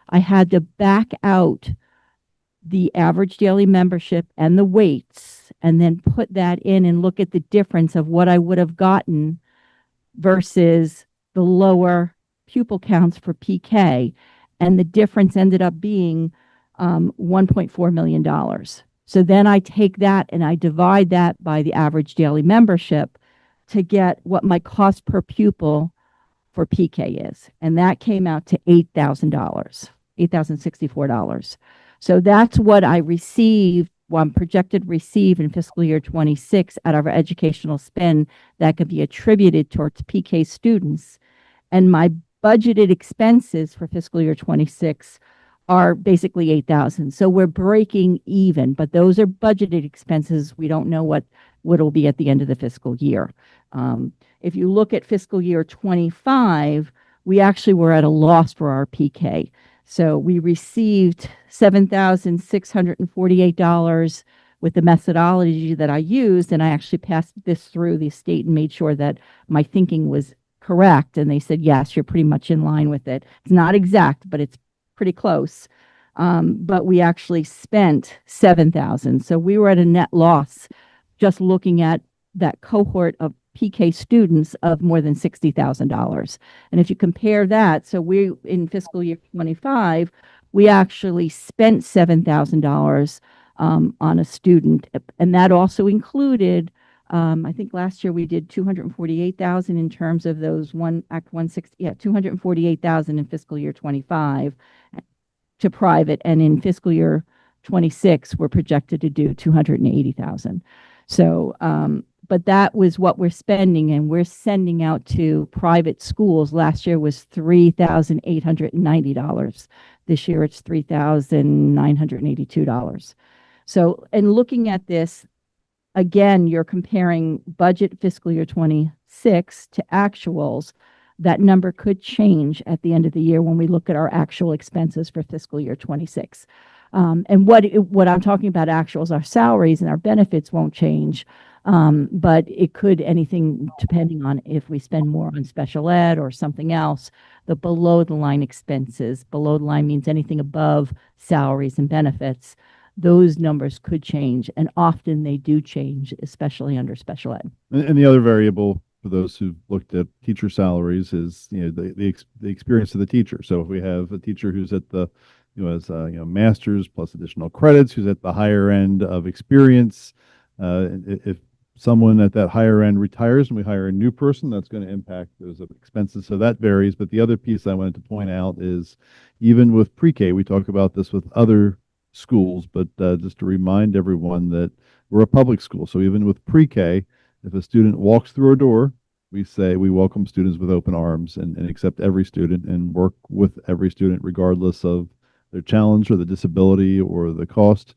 I had to back out the average daily membership and the weights, and then put that in and look at the difference of what I would have gotten versus the lower pupil counts for PK. And the difference ended up being $1.4 million. So then I take that and I divide that by the average daily membership to get what my cost per pupil for PK is. And that came out to $8,000, $8,064. So that's what I received, projected receive in fiscal year 26 out of our educational spend that could be attributed towards PK students. And my budgeted expenses for fiscal year 26 are basically 8,000. So we're breaking even, but those are budgeted expenses. We don't know what it'll be at the end of the fiscal year. If you look at fiscal year 25, we actually were at a loss for our PK. So we received $7,648 with the methodology that I used, and I actually passed this through the state and made sure that my thinking was correct. And they said, yes, you're pretty much in line with it. It's not exact, but it's pretty close. But we actually spent 7,000. So we were at a net loss just looking at that cohort of PK students of more than $60,000. And if you compare that, so we in fiscal year 25, we actually spent $7,000 on a student, and that also included. I think last year we did 248,000 in terms of those Act 160, 248,000 in fiscal year 25 to private, and in fiscal year 26 we're projected to do 280,000. So, but that was what we're spending, and we're sending out to private schools. Last year was $3,890. This year it's $3,982. So, and looking at this, again, you're comparing budget fiscal year 26 to actuals. That number could change at the end of the year when we look at our actual expenses for fiscal year 26. And what I'm talking about actuals, our salaries and our benefits won't change. But it could anything depending on if we spend more on special ed or something else. The below the line expenses, below the line means anything above salaries and benefits. Those numbers could change, and often they do change, especially under special ed. And the other variable for those who've looked at teacher salaries is, the experience of the teacher. So if we have a teacher who's at the, has master's plus additional credits, who's at the higher end of experience, if someone at that higher end retires and we hire a new person, that's going to impact those expenses. So that varies. But the other piece I wanted to point out is, even with pre-K, we talk about this with other schools, but just to remind everyone that we're a public school. So even with pre-K, if a student walks through our door, we say we welcome students with open arms and accept every student and work with every student regardless of their challenge or the disability or the cost.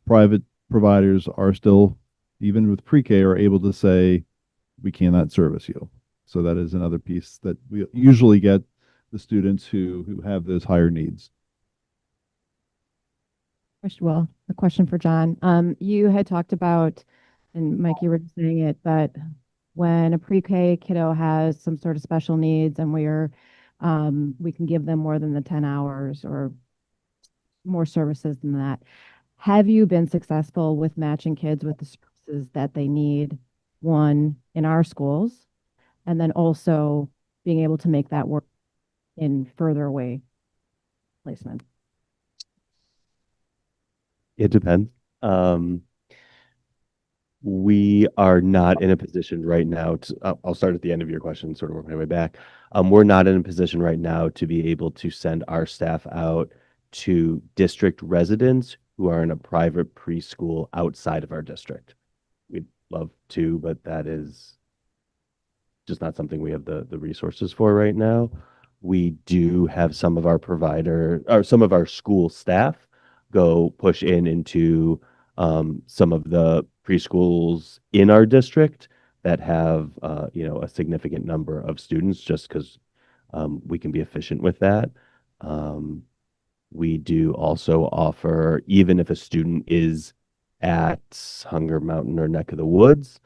Private providers are still, even with pre-K, are able to say we cannot service you. So that is another piece that we usually get the students who have those higher needs. Well, a question for John. You had talked about, and Mike, you were saying it, that when a pre-K kiddo has some sort of special needs and we can give them more than the 10 hours or more services than that. Have you been successful with matching kids with the services that they need, one, in our schools, and then also being able to make that work in further away placement? It depends. We are not in a position right now to, I'll start at the end of your question, sort of work my way back. We're not in a position right now to be able to send our staff out to district residents who are in a private preschool outside of our district. We'd love to, but that is just not something we have the resources for right now. We do have some of our some of our school staff go push into some of the preschools in our district that have a significant number of students, just because we can be efficient with that. We do also offer, even if a student is at Hunger Mountain or Neck of the Woods,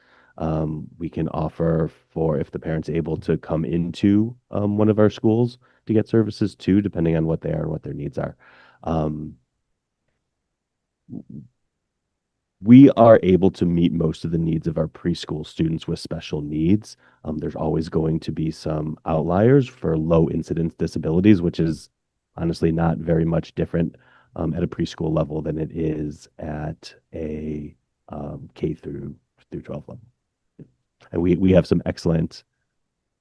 we can offer, for if the parent's able to come into one of our schools to get services too, depending on what they are and what their needs are. We are able to meet most of the needs of our preschool students with special needs. There's always going to be some outliers for low incidence disabilities, which is honestly not very much different at a preschool level than it is at a K through 12 level. And we have some excellent,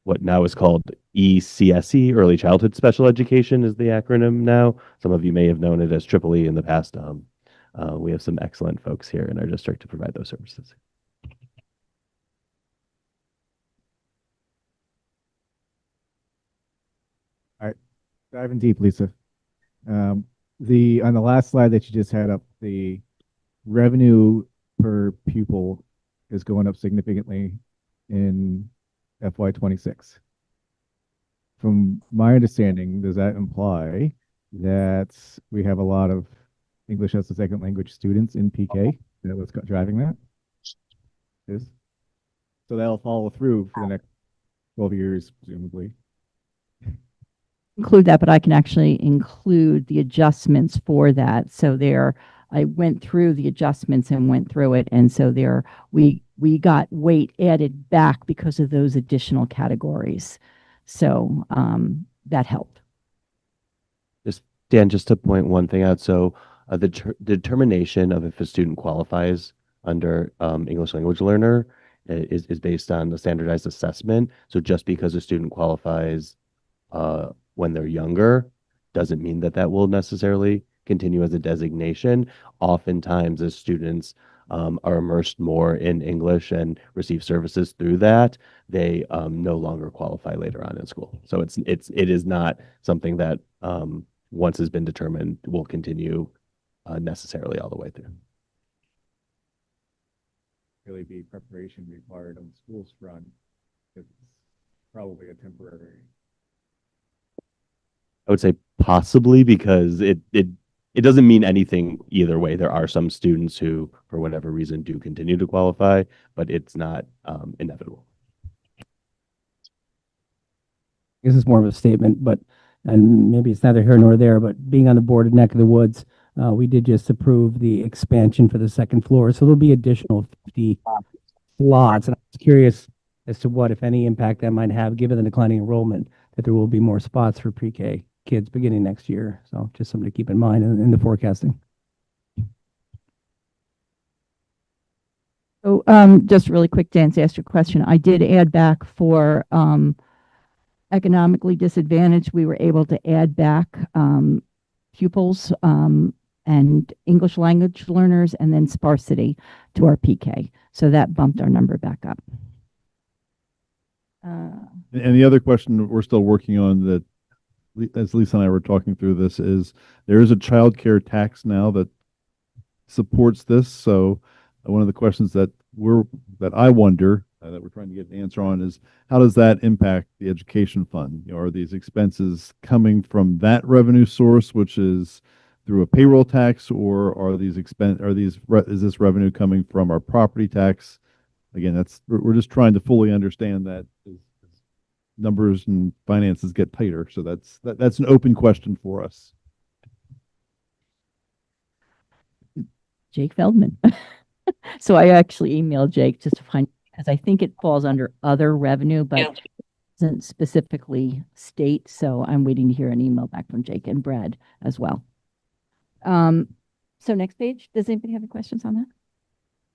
what now is called ECSE, Early Childhood Special Education is the acronym now. Some of you may have known it as Triple E in the past. We have some excellent folks here in our district to provide those services. All right, diving deep, Lisa. On the last slide that you just had up, the revenue per pupil is going up significantly in FY26. From my understanding, does that imply that we have a lot of English as a second language students in PK? That what's driving that? Is so that'll follow through for the next 12 years, presumably. Include that, but I can actually include the adjustments for that. So there, I went through the adjustments and went through it, and so there we got weight added back because of those additional categories. So that helped. Just Dan, just to point one thing out. So the determination of if a student qualifies under English language learner is based on the standardized assessment. So just because a student qualifies when they're younger doesn't mean that that will necessarily continue as a designation. Oftentimes, as students are immersed more in English and receive services through that, they no longer qualify later on in school. So it is not something that once has been determined will continue necessarily all the way through. Really be preparation required on the school's front. It's probably a temporary. I would say possibly because it doesn't mean anything either way. There are some students who, for whatever reason, do continue to qualify, but it's not inevitable. This is more of a statement, but and maybe it's neither here nor there, but being on the board of Neck of the Woods, we did just approve the expansion for the second floor. So there'll be additional 50 slots. And I was curious as to what, if any, impact that might have, given the declining enrollment, that there will be more spots for pre-K kids beginning next year. So just something to keep in mind in the forecasting. So just really quick, Dan, to answer your question, I did add back for economically disadvantaged. We were able to add back pupils and English language learners and then sparsity to our PK. So that bumped our number back up. And the other question we're still working on that, as Lisa and I were talking through this, is there is a child care tax now that supports this. So one of the questions that I wonder that we're trying to get an answer on is how does that impact the education fund? You know, are these expenses coming from that revenue source, which is through a payroll tax, or is this revenue coming from our property tax? Again, we're just trying to fully understand that as numbers and finances get tighter. So that's an open question for us. Jake Feldman. So I actually emailed Jake just to find, because I think it falls under other revenue, but doesn't specifically state. So I'm waiting to hear an email back from Jake and Brad as well. So next page, does anybody have any questions on that?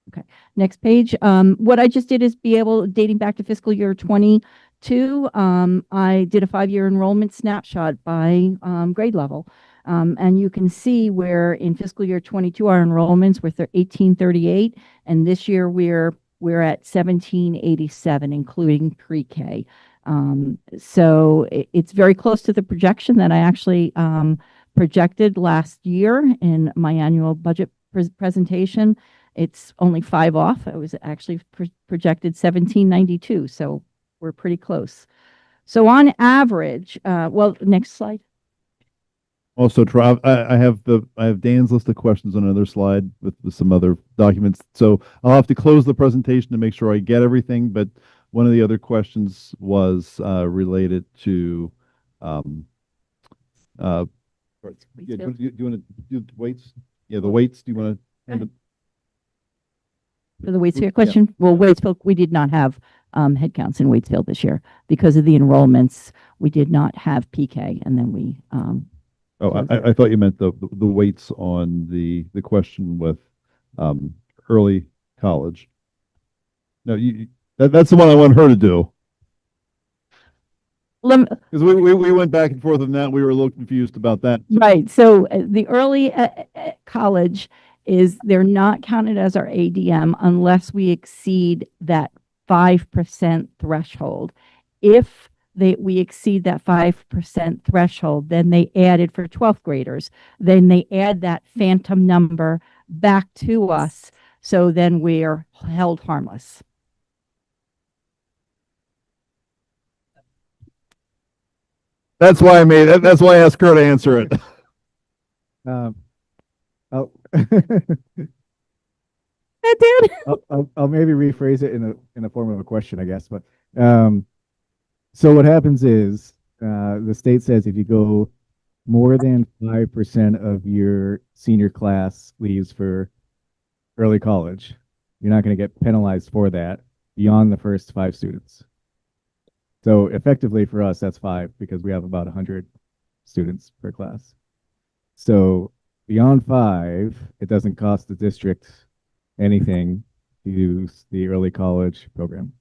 Okay, next page. What I just did is dating back to fiscal year 22, I did a 5-year enrollment snapshot by grade level. And you can see where in fiscal year 22, our enrollments were 1838, and this year we're at 1787, including pre-K. So it's very close to the projection that I actually projected last year in my annual budget presentation. It's only 5 off. I was actually projected 1792, so we're pretty close. So on average, well, next slide. Also, I have Dan's list of questions on another slide with some other documents. So I'll have to close the presentation to make sure I get everything. But one of the other questions was related to do you want to do the weights? Yeah, the weights. Do you want to hand it? For the Waitsfield question, yeah. Well, Waitsfield, we did not have head counts in Waitsfield this year because of the enrollments. We did not have PK, and then we. I thought you meant the weights on the question with early college. No, that's the one I want her to do. Because we went back and forth on that. We were a little confused about that. Right. So the early college they're not counted as our ADM unless we exceed that 5% threshold. If we exceed that 5% threshold, then they added for 12th graders. Then they add that phantom number back to us. So then we're held harmless. That's why I made it. That's why I asked her to answer it. I'll, Dude. I'll maybe rephrase it in a form of a question, I guess. But so what happens is the state says if you go more than 5% of your senior class leaves for early college, you're not going to get penalized for that beyond the first 5 students. So effectively for us, that's 5 because we have about 100 students per class. So beyond 5, it doesn't cost the district anything to use the early college program.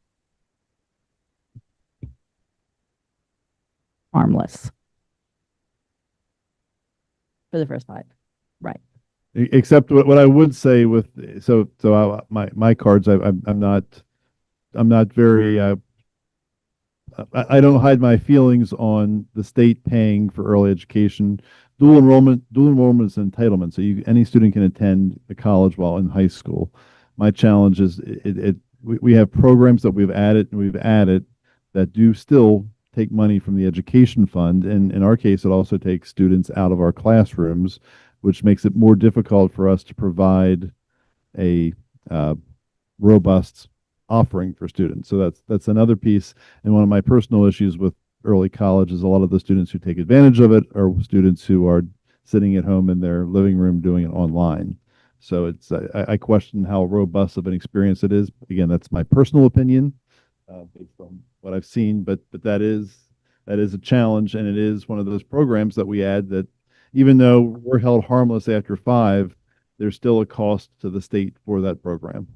Harmless for the first 5, right? Except what I would say with my cards, I'm not very I don't hide my feelings on the state paying for early education. Dual enrollment is an entitlement, so any student can attend a college while in high school. My challenge is we have programs that we've added that do still take money from the education fund, and in our case, it also takes students out of our classrooms, which makes it more difficult for us to provide a robust offering for students. So that's another piece. And one of my personal issues with early college is a lot of the students who take advantage of it are students who are sitting at home in their living room doing it online. So it's I question how robust of an experience it is. Again, that's my personal opinion based on what I've seen, but that is a challenge, and it is one of those programs that we add that even though we're held harmless after 5, there's still a cost to the state for that program.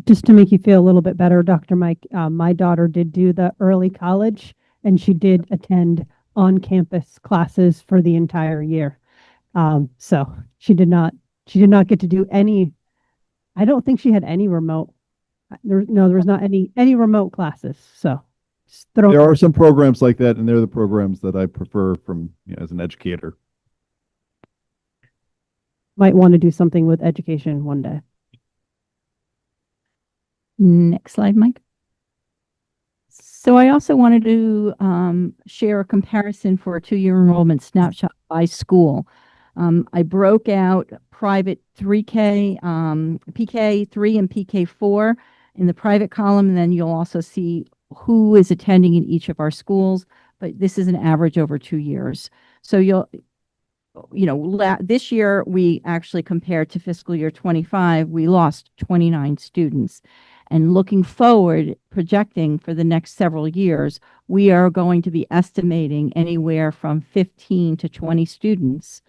Just to make you feel a little bit better, Dr. Mike, my daughter did do the early college, and she did attend on-campus classes for the entire year. So she did not get to do any. I don't think she had any remote. There was not any remote classes. So there are some programs like that, and they're the programs that I prefer from as an educator. Might want to do something with education one day. Next slide, Mike. So I also wanted to share a comparison for a 2-year enrollment snapshot by school. I broke out private 3K, PK 3 and PK 4 in the private column, and then you'll also see who is attending in each of our schools, but this is an average over 2 years. So this year we actually compared to fiscal year 25, we lost 29 students. And looking forward, projecting for the next several years, we are going to be estimating anywhere from 15 to 20 students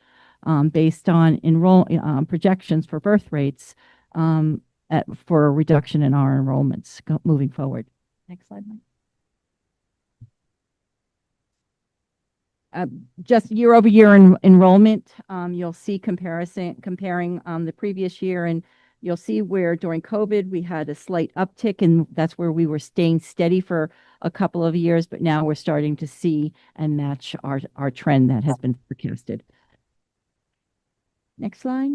based on projections for birth rates for a reduction in our enrollments moving forward. Next slide, Mike. Just year over year enrollment, you'll see comparing the previous year, and you'll see where during COVID we had a slight uptick, and that's where we were staying steady for a couple of years, but now we're starting to see and match our trend that has been forecasted. Next slide.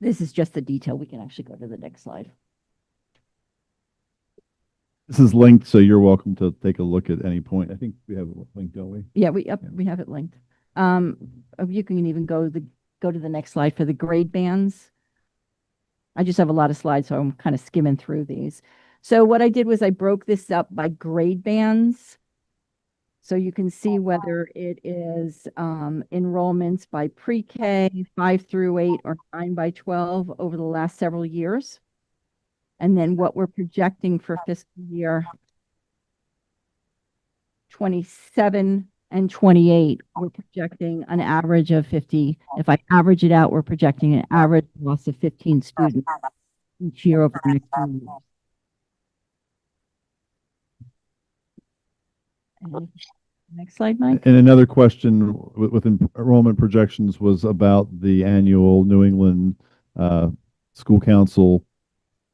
This is just the detail. We can actually go to the next slide. This is linked, so you're welcome to take a look at any point. I think we have it linked, don't we? Yeah, we have it linked. You can even go to the next slide for the grade bands. I just have a lot of slides, so I'm kind of skimming through these. So what I did was I broke this up by grade bands. So you can see whether it is enrollments by pre-K, 5 through 8, or 9 by 12 over the last several years. And then what we're projecting for fiscal year 27 and 28, we're projecting an average of 50. If I average it out, we're projecting an average loss of 15 students each year over the next 2 years. And next slide, Mike. And another question with enrollment projections was about the annual New England School Council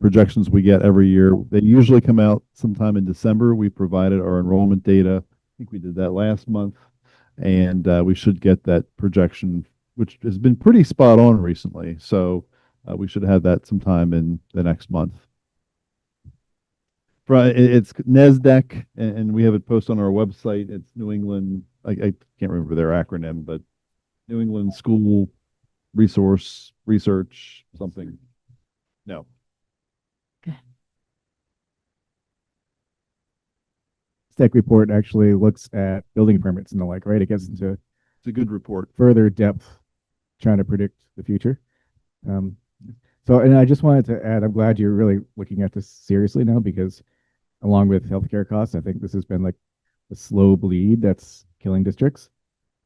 projections we get every year. They usually come out sometime in December. We provided our enrollment data. I think we did that last month, and we should get that projection, which has been pretty spot on recently. So we should have that sometime in the next month. It's NESDEC, and we have it posted on our website. It's New England, I can't remember their acronym, but New England School Resource Research something. No. Tech report actually looks at building permits and the like, right? It gets into It's a good report. further depth trying to predict the future. And I just wanted to add, I'm glad you're really looking at this seriously now, because along with healthcare costs, I think this has been like a slow bleed that's killing districts.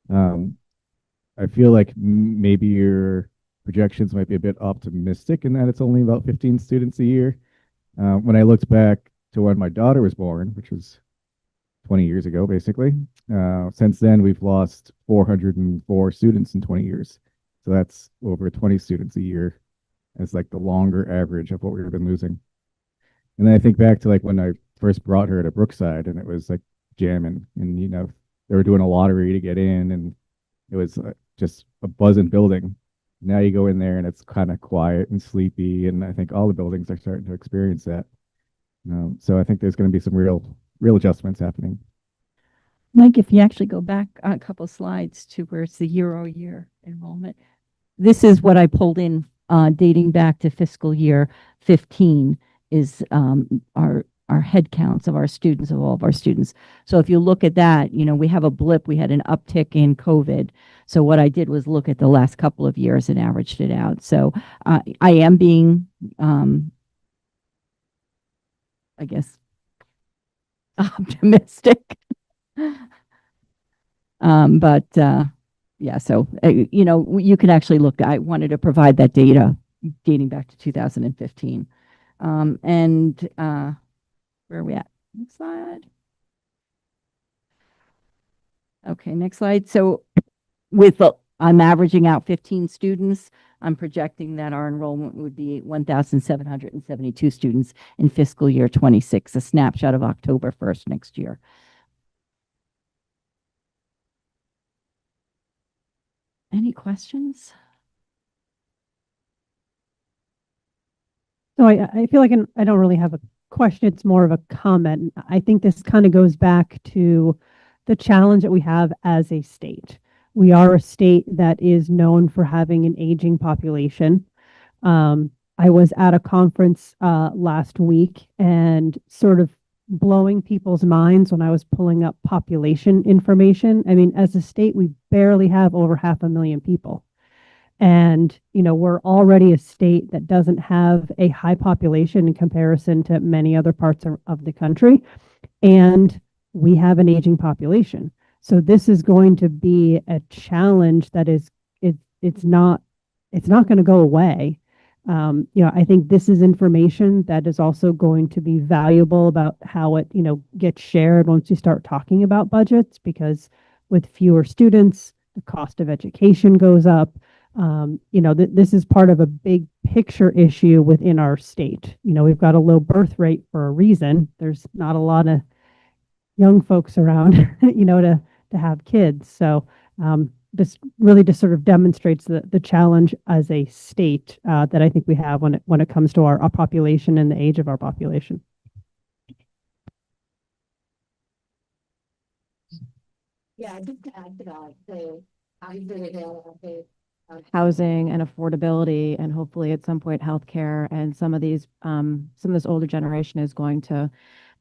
I feel like maybe your projections might be a bit optimistic in that it's only about 15 students a year. When I looked back to when my daughter was born, which was 20 years ago, basically. Since then, we've lost 404 students in 20 years. So that's over 20 students a year. It's like the longer average of what we've been losing. And then I think back to like when I first brought her to Brookside, and it was like jamming, and they were doing a lottery to get in, and it was just a buzzing building. Now you go in there and it's kind of quiet and sleepy, and I think all the buildings are starting to experience that. So I think there's going to be some real adjustments happening. Mike, if you actually go back a couple slides to where it's the year-over-year enrollment, this is what I pulled in dating back to fiscal year 15 is our head counts of our students, of all of our students. So if you look at that, we have a blip. We had an uptick in COVID. So what I did was look at the last couple of years and averaged it out. So I am being, I guess, optimistic. Yeah, so, you can actually look, I wanted to provide that data dating back to 2015. Where are we at? Next slide. Okay, next slide. So I'm averaging out 15 students. I'm projecting that our enrollment would be 1,772 students in fiscal year 26, a snapshot of October 1st next year. Any questions? So I feel like I don't really have a question. It's more of a comment. I think this kind of goes back to the challenge that we have as a state. We are a state that is known for having an aging population. I was at a conference last week and sort of blowing people's minds when I was pulling up population information. I mean, as a state, we barely have over 500,000 people. And, we're already a state that doesn't have a high population in comparison to many other parts of the country. And we have an aging population. So this is going to be a challenge that it's not going to go away. I think this is information that is also going to be valuable about how it, gets shared once you start talking about budgets, because with fewer students, the cost of education goes up. This is part of a big picture issue within our state. We've got a low birth rate for a reason. There's not a lot of young folks around, to have kids. So this really just sort of demonstrates the challenge as a state that I think we have when it comes to our population and the age of our population. Yeah, just to add to that, housing and affordability, and hopefully at some point healthcare, and some of this older generation is going to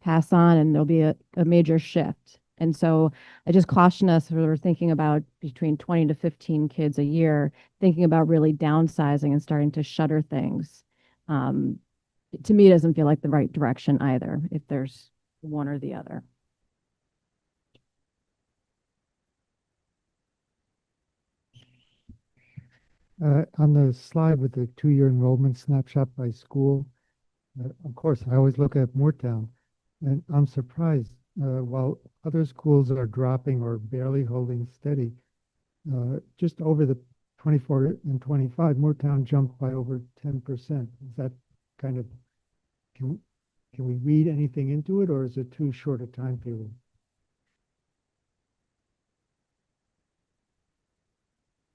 pass on, and there'll be a major shift. And so I just caution us, we're thinking about between 20 to 15 kids a year, thinking about really downsizing and starting to shutter things. To me, it doesn't feel like the right direction either, if there's one or the other. On the slide with the 2-year enrollment snapshot by school, of course, I always look at Moortown, and I'm surprised. While other schools are dropping or barely holding steady, just over the 24 and 25, Moortown jumped by over 10%. Is that kind of can, can we read anything into it, or is it too short a time period?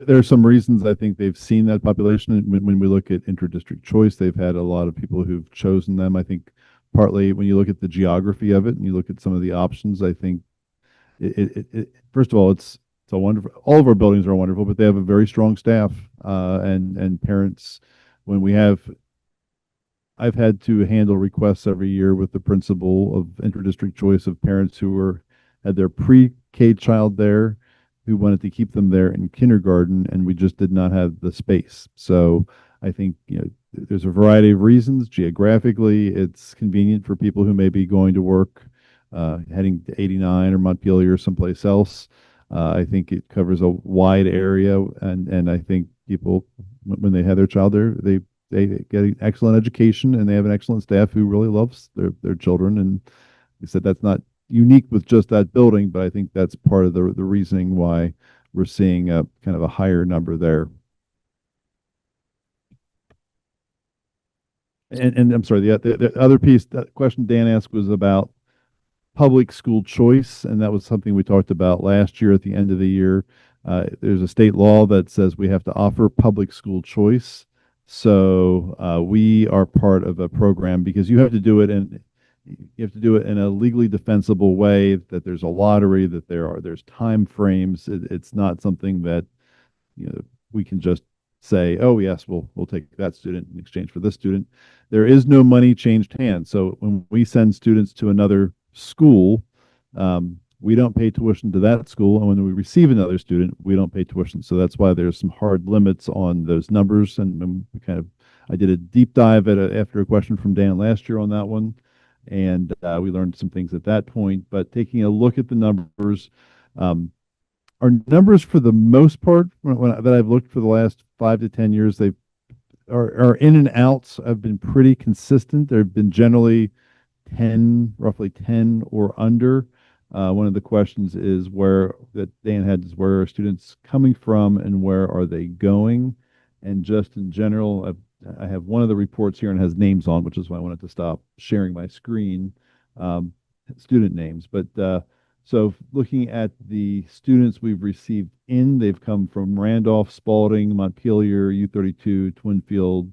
There are some reasons I think they've seen that population. When we look at inter-district choice, they've had a lot of people who've chosen them. I think partly when you look at the geography of it and you look at some of the options, I think first of all, it's a wonderful. All of our buildings are wonderful, but they have a very strong staff and parents. When we have, I've had to handle requests every year with the principal of inter-district choice of parents who had their pre-K child there, who wanted to keep them there in kindergarten, and we just did not have the space. So I think, there's a variety of reasons. Geographically, it's convenient for people who may be going to work, heading to 89 or Montpelier or someplace else. I think it covers a wide area, and I think people, when they have their child there, they get an excellent education, and they have an excellent staff who really loves their children. And they said that's not unique with just that building, but I think that's part of the reasoning why we're seeing a kind of a higher number there. And I'm sorry, the other piece, that question Dan asked was about public school choice, and that was something we talked about last year at the end of the year. There's a state law that says we have to offer public school choice. So we are part of a program because you have to do it in a legally defensible way, that there's a lottery, that there's time frames. It's not something that we can just say, oh yes, we'll take that student in exchange for this student. There is no money changed hands. So when we send students to another school, we don't pay tuition to that school, and when we receive another student, we don't pay tuition. So that's why there's some hard limits on those numbers. And we I did a deep dive after a question from Dan last year on that one, and we learned some things at that point. But taking a look at the numbers, our numbers for the most part, that I've looked for the last 5 to 10 years, our in and outs have been pretty consistent. They've been generally roughly 10 or under. One of the questions is that Dan had is, where are students coming from and where are they going? And just in general, I have one of the reports here and has names on, which is why I wanted to stop sharing my screen, student names. But so looking at the students we've received they've come from Randolph, Spalding, Montpelier, U32, Twinfield.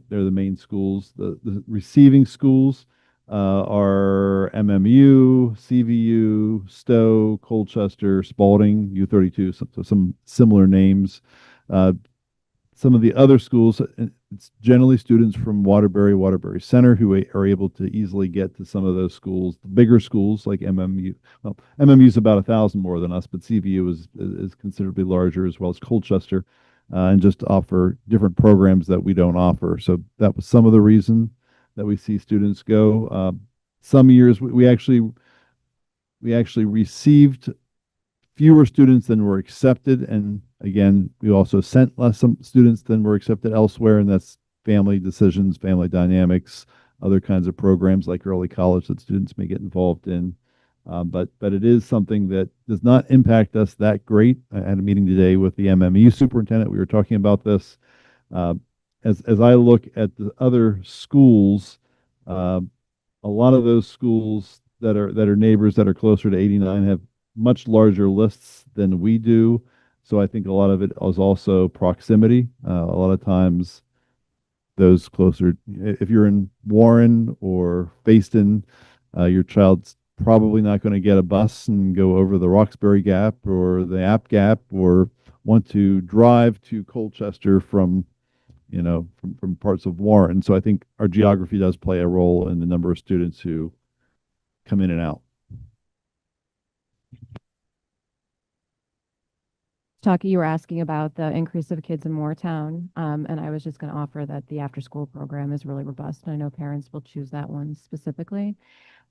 They're the main schools. The receiving schools are MMU, CVU, Stowe, Colchester, Spalding, U32, so some similar names. Some of the other schools, it's generally students from Waterbury Center, who are able to easily get to some of those schools. The bigger schools like MMU, well, MMU is about 1,000 more than us, but CVU is considerably larger, as well as Colchester, and just offer different programs that we don't offer. So that was some of the reason that we see students go. Some years we actually received fewer students than were accepted, and again, we also sent some students than were accepted elsewhere, and that's family decisions, family dynamics, other kinds of programs like early college that students may get involved in. But it is something that does not impact us that great. I had a meeting today with the MMU superintendent. We were talking about this. As I look at the other schools, a lot of those schools that are neighbors that are closer to 89 have much larger lists than we do. So I think a lot of it is also proximity. A lot of times those closer, if you're in Warren or Fayston, your child's probably not going to get a bus and go over the Roxbury Gap or the App Gap, or want to drive to Colchester from parts of Warren. So I think our geography does play a role in the number of students who come in and out. Taki, you were asking about the increase of kids in Moortown, and I was just going to offer that the after-school program is really robust. And I know parents will choose that one specifically.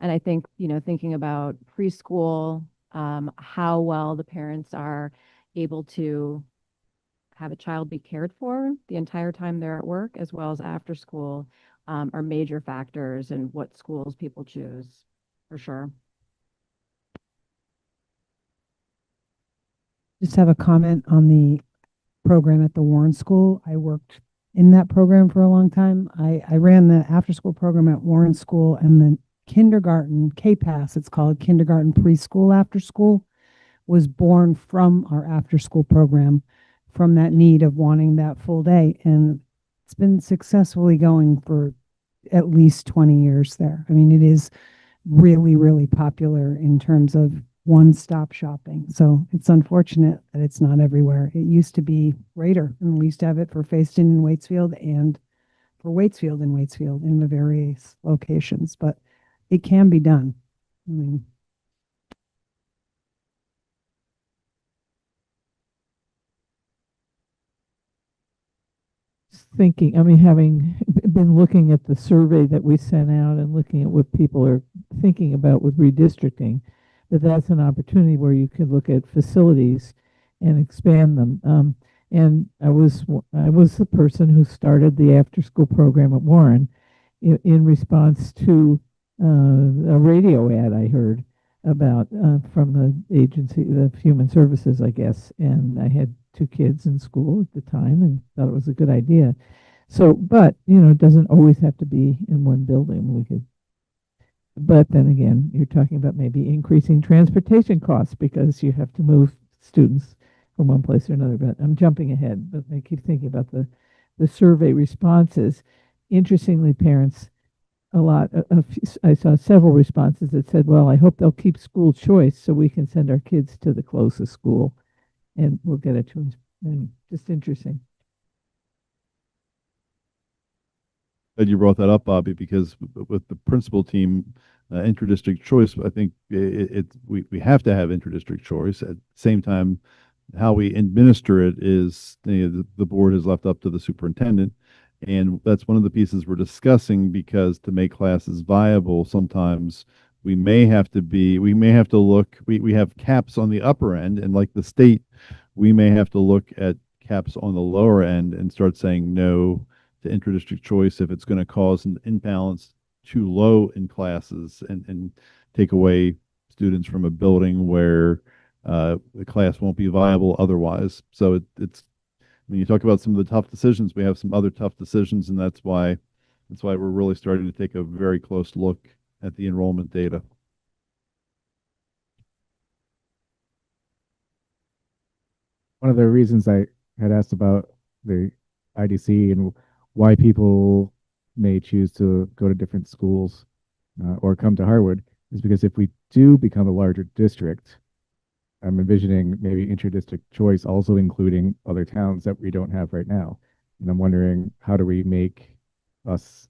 And I think, thinking about preschool, how well the parents are able to have a child be cared for the entire time they're at work, as well as after school, are major factors in what schools people choose, for sure. Just have a comment on the program at the Warren School. I worked in that program for a long time. I ran the after school program at Warren School, and the kindergarten, KPAS, it's called kindergarten preschool after school, was born from our after school program, from that need of wanting that full day. And it's been successfully going for at least 20 years there. I mean, it is really, really popular in terms of one-stop shopping. So it's unfortunate that it's not everywhere. It used to be Raider, and we used to have it for Facein and Waitsfield, and for Waitsfield and Waitsfield in the various locations, but it can be done. I mean, thinking, I mean, having been looking at the survey that we sent out and looking at what people are thinking about with redistricting, that's an opportunity where you could look at facilities and expand them. And I was the person who started the after school program at Warren in response to a radio ad I heard about from the agency, the Human Services, I guess. And I had two kids in school at the time and thought it was a good idea. So, but, it doesn't always have to be in one building. But then again, you're talking about maybe increasing transportation costs because you have to move students from one place to another. But I'm jumping ahead, but I keep thinking about the survey responses. Interestingly, parents, I saw several responses that said, well, I hope they'll keep school choice so we can send our kids to the closest school and we'll get a choice. And just interesting. Glad you brought that up, Bobby, because with the principal team, interdistrict choice, I think we have to have interdistrict choice. At the same time, how we administer it is the board has left up to the superintendent. And that's one of the pieces we're discussing, because to make classes viable, sometimes we may have to look, we have caps on the upper end, and like the state, we may have to look at caps on the lower end and start saying no to interdistrict choice if it's going to cause an imbalance too low in classes and take away students from a building where the class won't be viable otherwise. So it's when you talk about some of the tough decisions, we have some other tough decisions, and that's why we're really starting to take a very close look at the enrollment data. One of the reasons I had asked about the IDC and why people may choose to go to different schools or come to Harwood is because if we do become a larger district, I'm envisioning maybe inter-district choice also including other towns that we don't have right now. And I'm wondering, how do we make us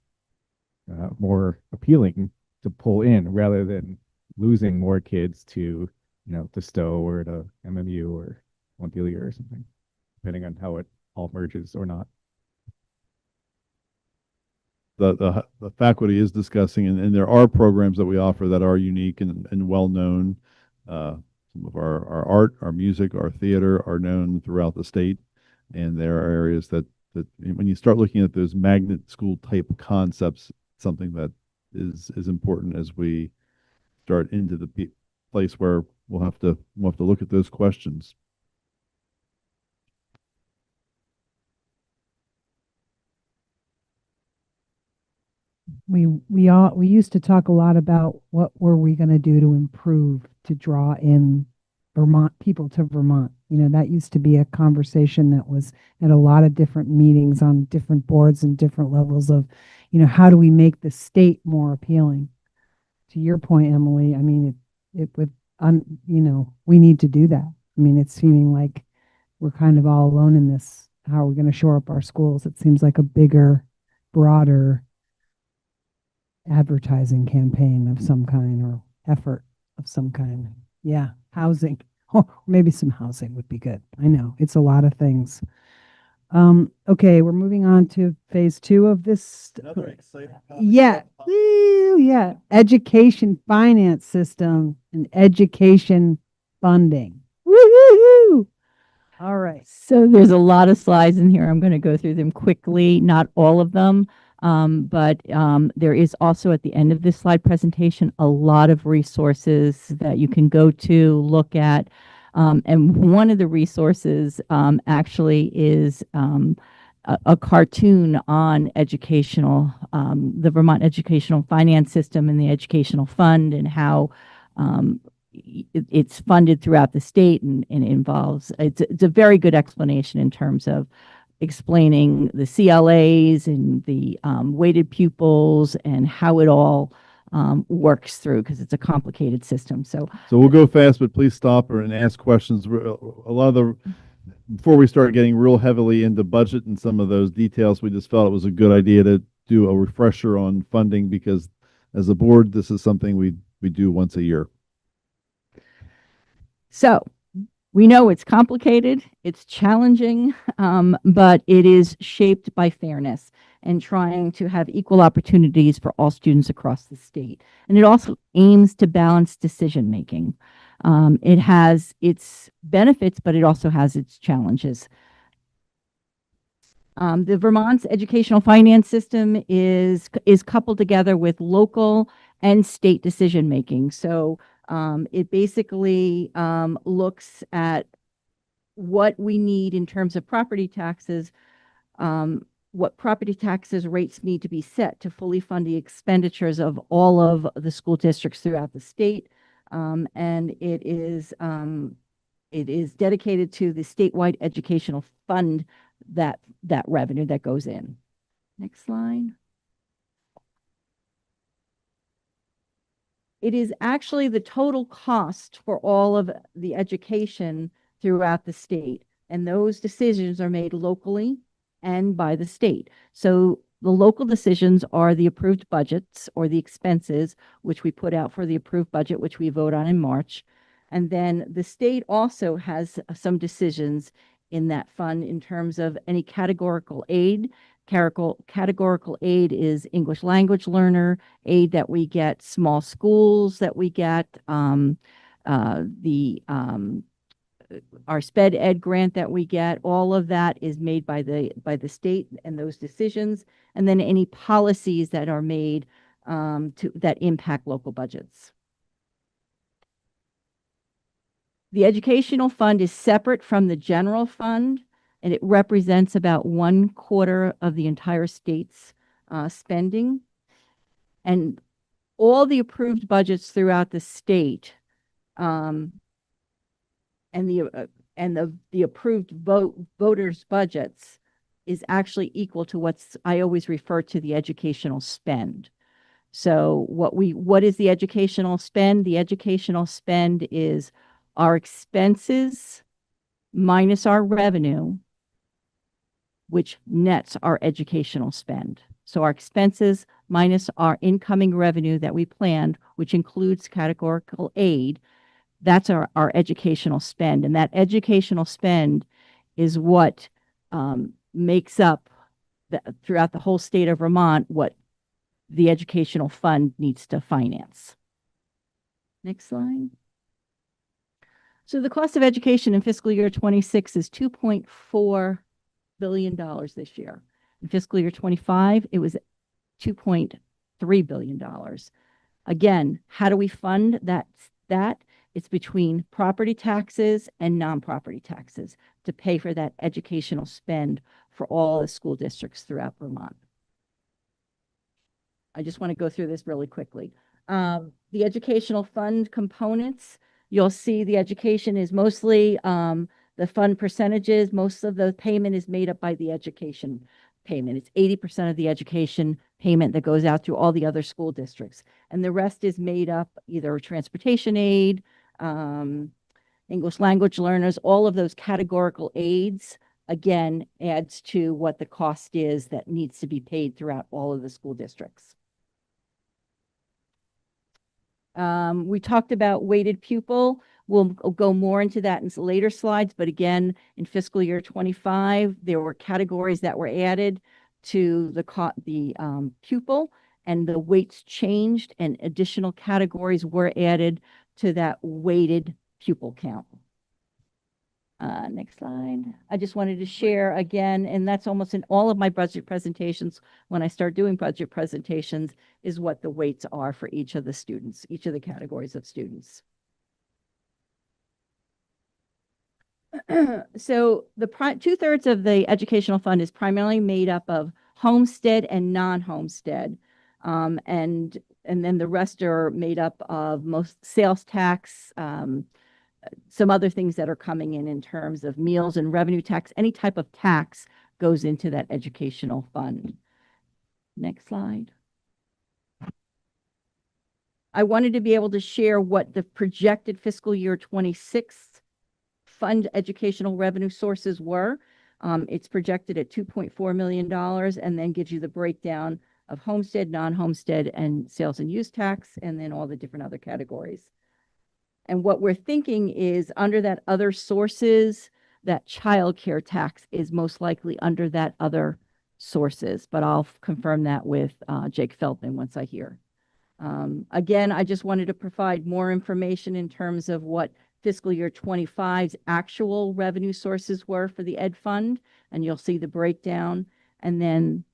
more appealing to pull in rather than losing more kids to, to Stowe or to MMU or Montpelier or something, depending on how it all merges or not. The faculty is discussing, and there are programs that we offer that are unique and well known. Some of our art, our music, our theater are known throughout the state, and there are areas that when you start looking at those magnet school type concepts, something that is important as we start into the place where we'll have to look at those questions. We used to talk a lot about what were we going to do to improve to draw in Vermont people to Vermont. That used to be a conversation that was at a lot of different meetings on different boards and different levels of, how do we make the state more appealing? To your point, Emily, I mean, we need to do that. I mean, it's seeming like we're kind of all alone in this. How are we going to shore up our schools? It seems like a bigger, broader advertising campaign of some kind or effort of some kind. Yeah, housing. Oh, maybe some housing would be good. I know it's a lot of things. Okay, we're moving on to phase 2 of this. Another exciting topic. Yeah. Woo, yeah. Education finance system and education funding. Woo-hoo-hoo. All right. So there's a lot of slides in here. I'm going to go through them quickly, not all of them. But there is also at the end of this slide presentation a lot of resources that you can go to, look at. And one of the resources actually is a cartoon on the Vermont educational finance system and the educational fund and how it's funded throughout the state and it involves, it's a very good explanation in terms of explaining the CLAs and the weighted pupils and how it all works through because it's a complicated system. So we'll go fast, but please stop and ask questions. A lot of before we start getting real heavily into budget and some of those details, we just felt it was a good idea to do a refresher on funding because as a board, this is something we do once a year. So we know it's complicated, it's challenging, but it is shaped by fairness and trying to have equal opportunities for all students across the state. And it also aims to balance decision making. It has its benefits, but it also has its challenges. The Vermont's educational finance system is coupled together with local and state decision making. So it basically looks at what we need in terms of property taxes, what property taxes rates need to be set to fully fund the expenditures of all of the school districts throughout the state. And it is dedicated to the statewide educational fund, that revenue that goes in. Next slide. It is actually the total cost for all of the education throughout the state. And those decisions are made locally and by the state. So the local decisions are the approved budgets or the expenses, which we put out for the approved budget, which we vote on in March. And then the state also has some decisions in that fund in terms of any categorical aid. Categorical aid is English language learner aid that we get, small schools that we get, our SPED Ed grant that we get. All of that is made by the state and those decisions, and then any policies that are made that impact local budgets. The educational fund is separate from the general fund, and it represents about 1/4 of the entire state's spending. And all the approved budgets throughout the state and the approved voters' budgets is actually equal to I always refer to the educational spend. So what is the educational spend? The educational spend is our expenses minus our revenue, which nets our educational spend. So our expenses minus our incoming revenue that we planned, which includes categorical aid, that's our educational spend. And that educational spend is what makes up throughout the whole state of Vermont what the educational fund needs to finance. Next slide. So the cost of education in fiscal year 26 is $2.4 billion this year. In fiscal year 25, it was $2.3 billion. Again, how do we fund that? It's between property taxes and non-property taxes to pay for that educational spend for all the school districts throughout Vermont. I just want to go through this really quickly. The educational fund components, you'll see the education is mostly the fund percentages. Most of the payment is made up by the education payment. It's 80% of the education payment that goes out to all the other school districts. And the rest is made up either transportation aid, English language learners, all of those categorical aids, again, adds to what the cost is that needs to be paid throughout all of the school districts. We talked about weighted pupil. We'll go more into that in later slides, but again, in fiscal year 25, there were categories that were added to the pupil, and the weights changed, and additional categories were added to that weighted pupil count. Next slide. I just wanted to share again, and that's almost in all of my budget presentations. When I start doing budget presentations, is what the weights are for each of the students, each of the categories of students. So the 2/3 of the educational fund is primarily made up of homestead and non-homestead. And then the rest are made up of most sales tax, some other things that are coming in terms of meals and revenue tax. Any type of tax goes into that educational fund. Next slide. I wanted to be able to share what the projected fiscal year 26 fund educational revenue sources were. It's projected at $2.4 million and then gives you the breakdown of homestead, non-homestead, and sales and use tax, and then all the different other categories. And what we're thinking is under that other sources, that childcare tax is most likely under that other sources, but I'll confirm that with Jake Feldman once I hear. Again, I just wanted to provide more information in terms of what fiscal year 25's actual revenue sources were for the ed fund, and you'll see the breakdown. And then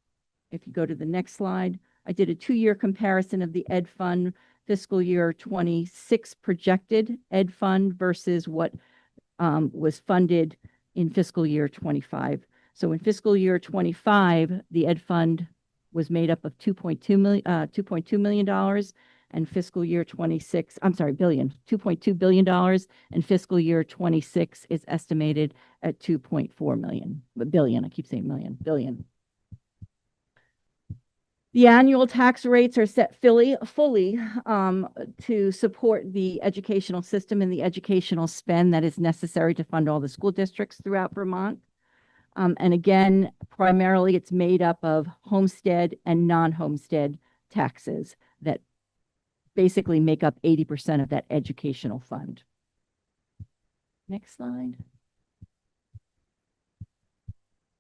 if you go to the next slide, I did a 2-year comparison of the ed fund fiscal year 26 projected ed fund versus what was funded in fiscal year 25. So in fiscal year 25, the ed fund was made up of $2.2 million, and fiscal year 26, I'm sorry, $2.2 billion, and fiscal year 26 is estimated at 2.4 billion. I keep saying billion. The annual tax rates are set fully to support the educational system and the educational spend that is necessary to fund all the school districts throughout Vermont. And again, primarily it's made up of homestead and non-homestead taxes that basically make up 80% of that educational fund. Next slide.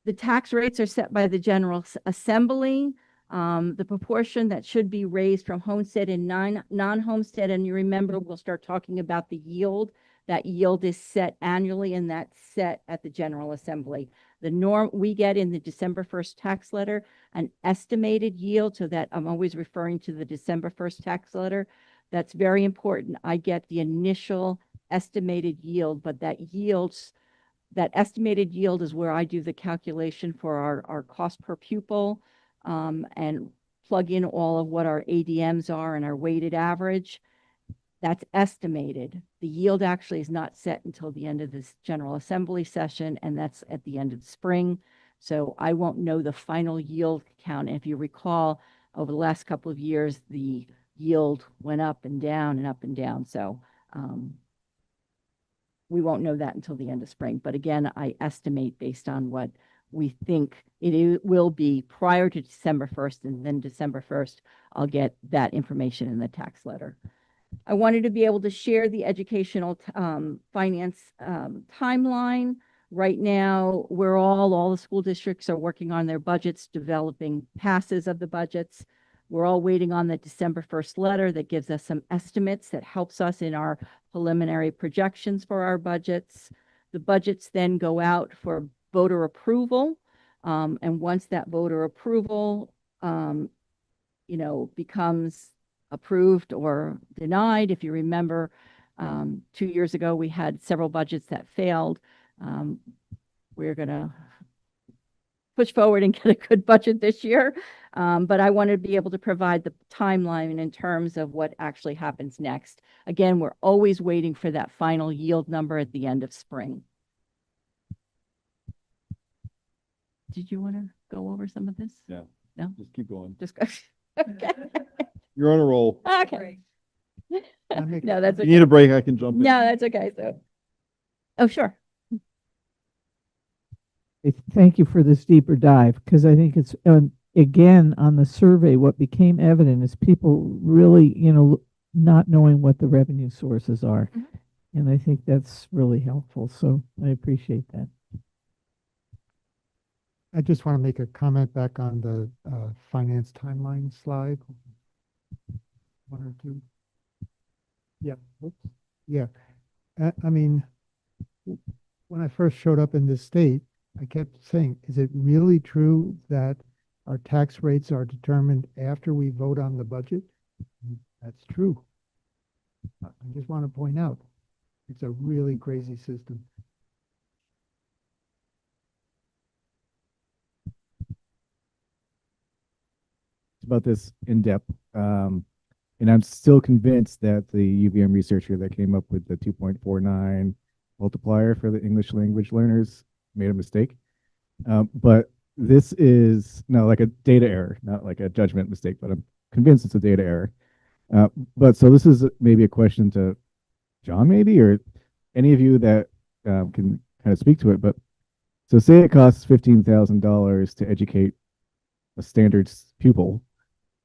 The tax rates are set by the General Assembly. The proportion that should be raised from homestead and non-homestead, and you remember we'll start talking about the yield. That yield is set annually, and that's set at the General Assembly. The norm we get in the December 1st tax letter, an estimated yield, so that I'm always referring to the December 1st tax letter. That's very important. I get the initial estimated yield, but that estimated yield is where I do the calculation for our cost per pupil, and plug in all of what our ADMs are and our weighted average. That's estimated. The yield actually is not set until the end of this General Assembly session, and that's at the end of the spring. So I won't know the final yield count. And if you recall, over the last couple of years, the yield went up and down and up and down. So we won't know that until the end of spring. But again, I estimate based on what we think it will be prior to December 1st, and then December 1st, I'll get that information in the tax letter. I wanted to be able to share the educational finance timeline. Right now, all the school districts are working on their budgets, developing passes of the budgets. We're all waiting on the December 1st letter that gives us some estimates that helps us in our preliminary projections for our budgets. The budgets then go out for voter approval. And once that voter approval, becomes approved or denied. If you remember, 2 years ago, we had several budgets that failed. We're going to push forward and get a good budget this year. But I want to be able to provide the timeline in terms of what actually happens next. Again, we're always waiting for that final yield number at the end of spring. Did you want to go over some of this? Yeah. No? Just keep going. Just go. Okay. You're on a roll. Okay. No, that's okay. If you need a break, I can jump in. No, that's okay. So, oh, sure. Thank you for this deeper dive, because I think it's, again, on the survey, what became evident is people really, not knowing what the revenue sources are. Mm-hmm. And I think that's really helpful. So I appreciate that. I just want to make a comment back on the finance timeline slide. One or two. Yeah. Oops. Yeah. I mean, when I first showed up in this state, I kept saying, is it really true that our tax rates are determined after we vote on the budget? That's true. I just want to point out, it's a really crazy system. about this in depth. And I'm still convinced that the UVM researcher that came up with the 2.49 multiplier for the English language learners made a mistake. But this is no like a data error, not like a judgment mistake, but I'm convinced it's a data error. But so this is maybe a question to John, maybe, or any of you that can kind of speak to it. But so say it costs $15,000 to educate a standard pupil.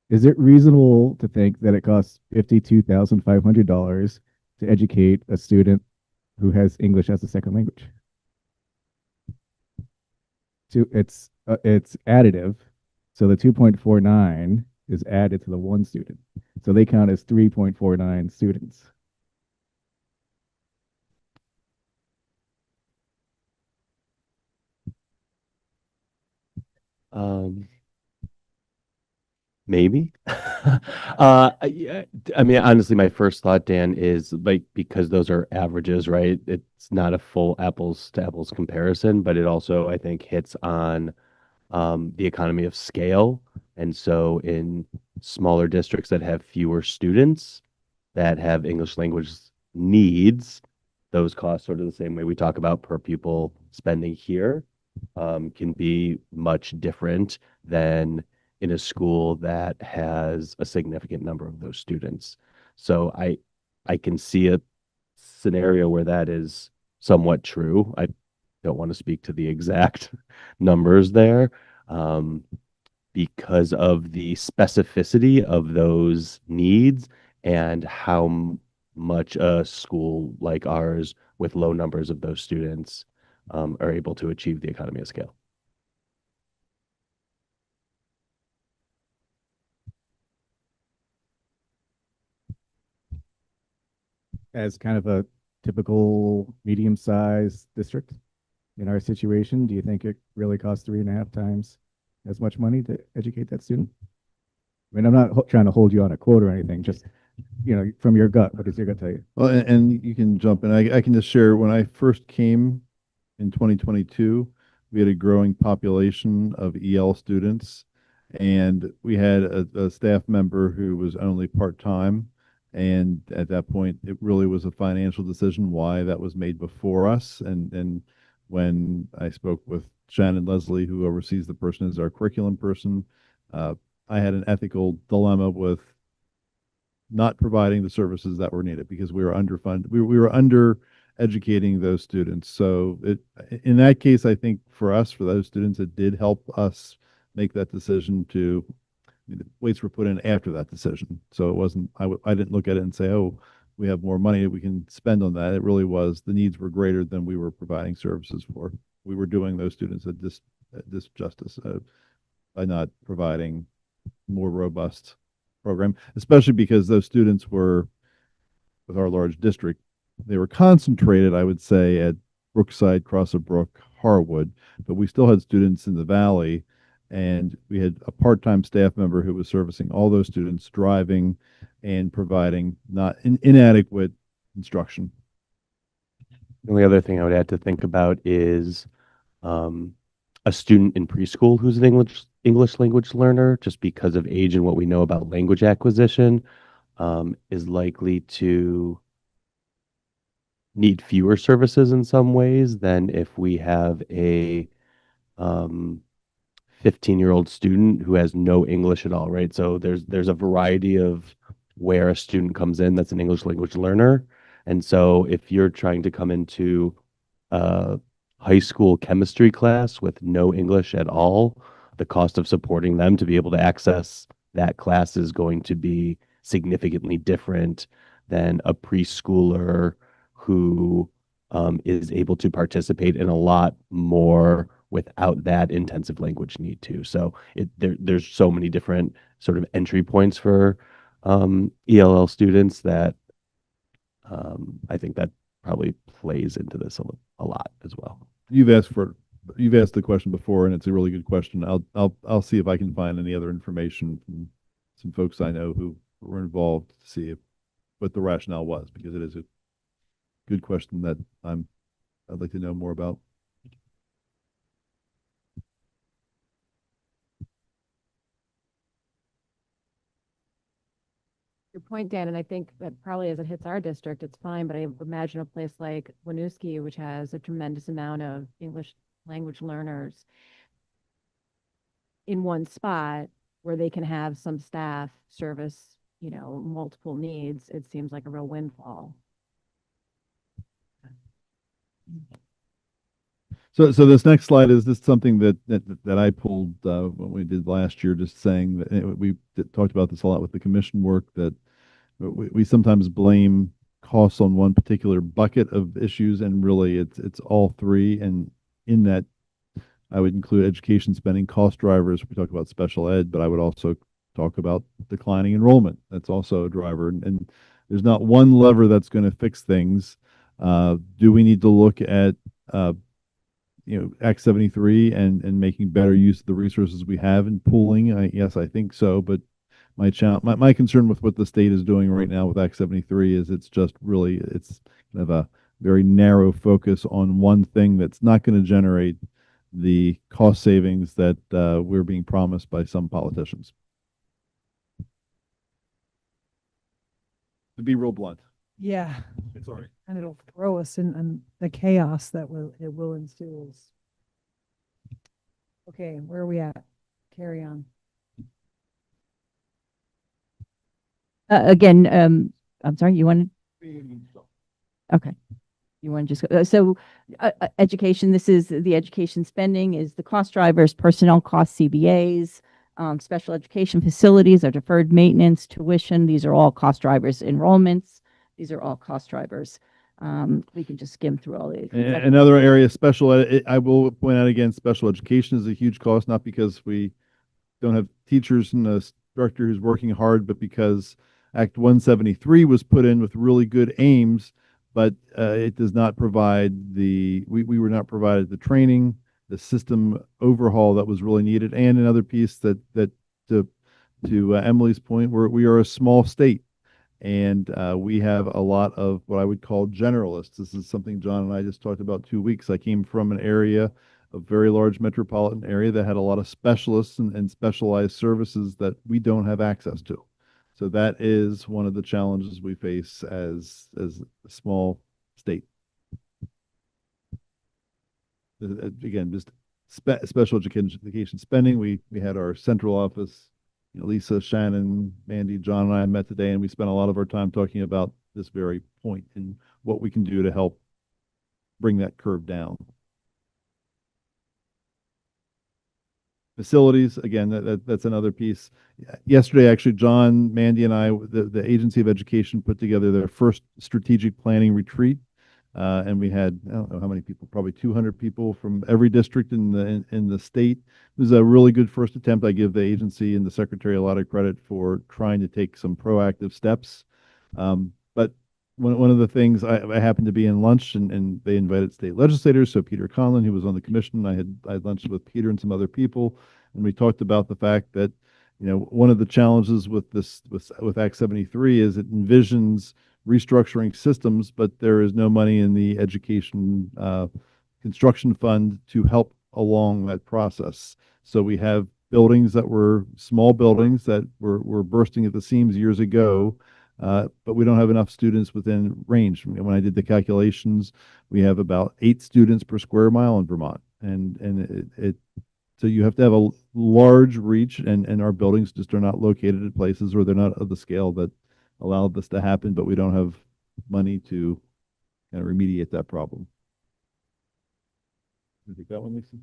Is it reasonable to think that it costs $52,500 to educate a student who has English as a second language? It's additive, so the 2.49 is added to the one student, so they count as 3.49 students. Maybe. Yeah, I mean, honestly, my first thought, Dan, is like because those are averages, right? It's not a full apples to apples comparison, but it also, I think, hits on the economy of scale. And so in smaller districts that have fewer students that have English language needs, those costs, sort of the same way we talk about per pupil spending here, can be much different than in a school that has a significant number of those students. So I can see a scenario where that is somewhat true. I don't want to speak to the exact numbers there, um, because of the specificity of those needs and how much a school like ours with low numbers of those students are able to achieve the economy of scale. As kind of a typical medium-sized district in our situation, do you think it really costs 3.5 times as much money to educate that student? I mean, I'm not trying to hold you on a quote or anything, just, from your gut, what does your gut tell you? Well, and you can jump in. I can just share when I first came in 2022, we had a growing population of EL students, and we had a staff member who was only part-time. And at that point, it really was a financial decision why that was made before us. And when I spoke with Shannon Leslie, who oversees the person as our curriculum person, I had an ethical dilemma with not providing the services that were needed because we were underfunded. We were under educating those students. So in that case, I think for us, for those students, it did help us make that decision to, the weights were put in after that decision. So it wasn't, I didn't look at it and say, oh, we have more money that we can spend on that. It really was, the needs were greater than we were providing services for. We were doing those students a disjustice by not providing more robust program, especially because those students were, with our large district, they were concentrated, I would say, at Brookside, Cross of Brook, Harwood, but we still had students in the valley, and we had a part-time staff member who was servicing all those students, driving and providing not inadequate instruction. The only other thing I would add to think about is a student in preschool who's an English language learner, just because of age and what we know about language acquisition, is likely to need fewer services in some ways than if we have a 15-year-old student who has no English at all, right? So there's a variety of where a student comes in that's an English language learner. And so if you're trying to come into a high school chemistry class with no English at all, the cost of supporting them to be able to access that class is going to be significantly different than a preschooler who is able to participate in a lot more without that intensive language need too. So there's so many different sort of entry points for ELL students that I think that probably plays into this a lot as well. You've asked the question before, and it's a really good question. I'll see if I can find any other information from some folks I know who were involved to see what the rationale was, because it is a good question that I'd like to know more about. Your point, Dan, and I think that probably as it hits our district, it's fine, but I imagine a place like Winooski, which has a tremendous amount of English language learners in one spot where they can have some staff service, multiple needs, it seems like a real windfall. So this next slide is just something that I pulled when we did last year, just saying that talked about this a lot with the commission work, that we sometimes blame costs on one particular bucket of issues, and really it's all three. And in that, I would include education spending cost drivers. We talk about special ed, but I would also talk about declining enrollment. That's also a driver. And there's not one lever that's going to fix things. Do we need to look at Act 73 and making better use of the resources we have in pooling? Yes, I think so. But my concern with what the state is doing right now with Act 73 is it's kind of a very narrow focus on one thing that's not going to generate the cost savings that we're being promised by some politicians. To be real blunt. Yeah. Sorry. And it'll throw us in the chaos that it will ensue. Okay, where are we at? Carry on. Again, I'm sorry, you wanted? Okay. You want to just go? Education, this is the education spending is the cost drivers, personnel costs, CBAs, special education facilities, our deferred maintenance, tuition. These are all cost drivers. Enrollments, these are all cost drivers. We can just skim through all these. Another area, special ed, I will point out again, special education is a huge cost, not because we don't have teachers and a director who's working hard, but because Act 173 was put in with really good aims, but it does not provide we were not provided the training, the system overhaul that was really needed. And another piece that to Emily's point, we are a small state, and we have a lot of what I would call generalists. This is something John and I just talked about 2 weeks. I came from an area, a very large metropolitan area that had a lot of specialists and specialized services that we don't have access to. So that is one of the challenges we face as a small state. Again, just special education spending. We had our central office, Lisa, Shannon, Mandy, John, and I met today, and we spent a lot of our time talking about this very point and what we can do to help bring that curve down. Facilities, again, that's another piece. Yesterday, actually, John, Mandy, and I, the Agency of Education, put together their first strategic planning retreat, and we had, I don't know how many people, probably 200 people from every district in the state. It was a really good first attempt. I give the agency and the secretary a lot of credit for trying to take some proactive steps. But one of the things, I happened to be in lunch, and they invited state legislators. So Peter Conlon, who was on the commission, I had lunch with Peter and some other people, and we talked about the fact that one of the challenges with Act 73 is it envisions restructuring systems, but there is no money in the education construction fund to help along that process. So we have buildings that were small buildings that were bursting at the seams years ago. But we don't have enough students within range. When I did the calculations, we have about 8 students per square mile in Vermont, and so you have to have a large reach, and our buildings just are not located at places, or they're not of the scale that allow this to happen. But we don't have money to kind of remediate that problem. You take that one, Lisa?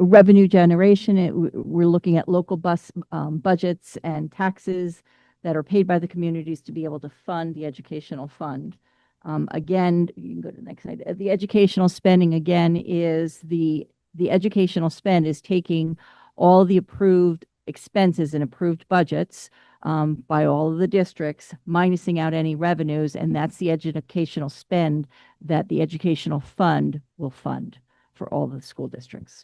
Revenue generation, we're looking at local bus budgets and taxes that are paid by the communities to be able to fund the educational fund. Again, you can go to the next slide. The educational spending, again, is the educational spend is taking all the approved expenses and approved budgets by all of the districts, minusing out any revenues, and that's the educational spend that the educational fund will fund for all the school districts.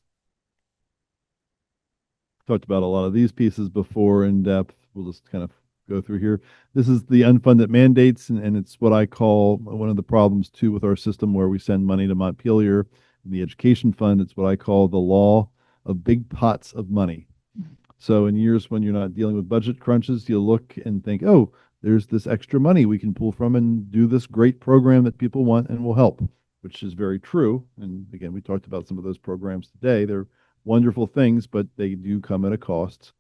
Talked about a lot of these pieces before in depth. We'll just kind of go through here. This is the unfunded mandates, and it's what I call one of the problems too with our system, where we send money to Montpelier in the education fund. It's what I call the law of big pots of money. So in years when you're not dealing with budget crunches, you'll look and think, oh, there's this extra money we can pull from and do this great program that people want and will help, which is very true. And again, we talked about some of those programs today. They're wonderful things, but they do come at a cost,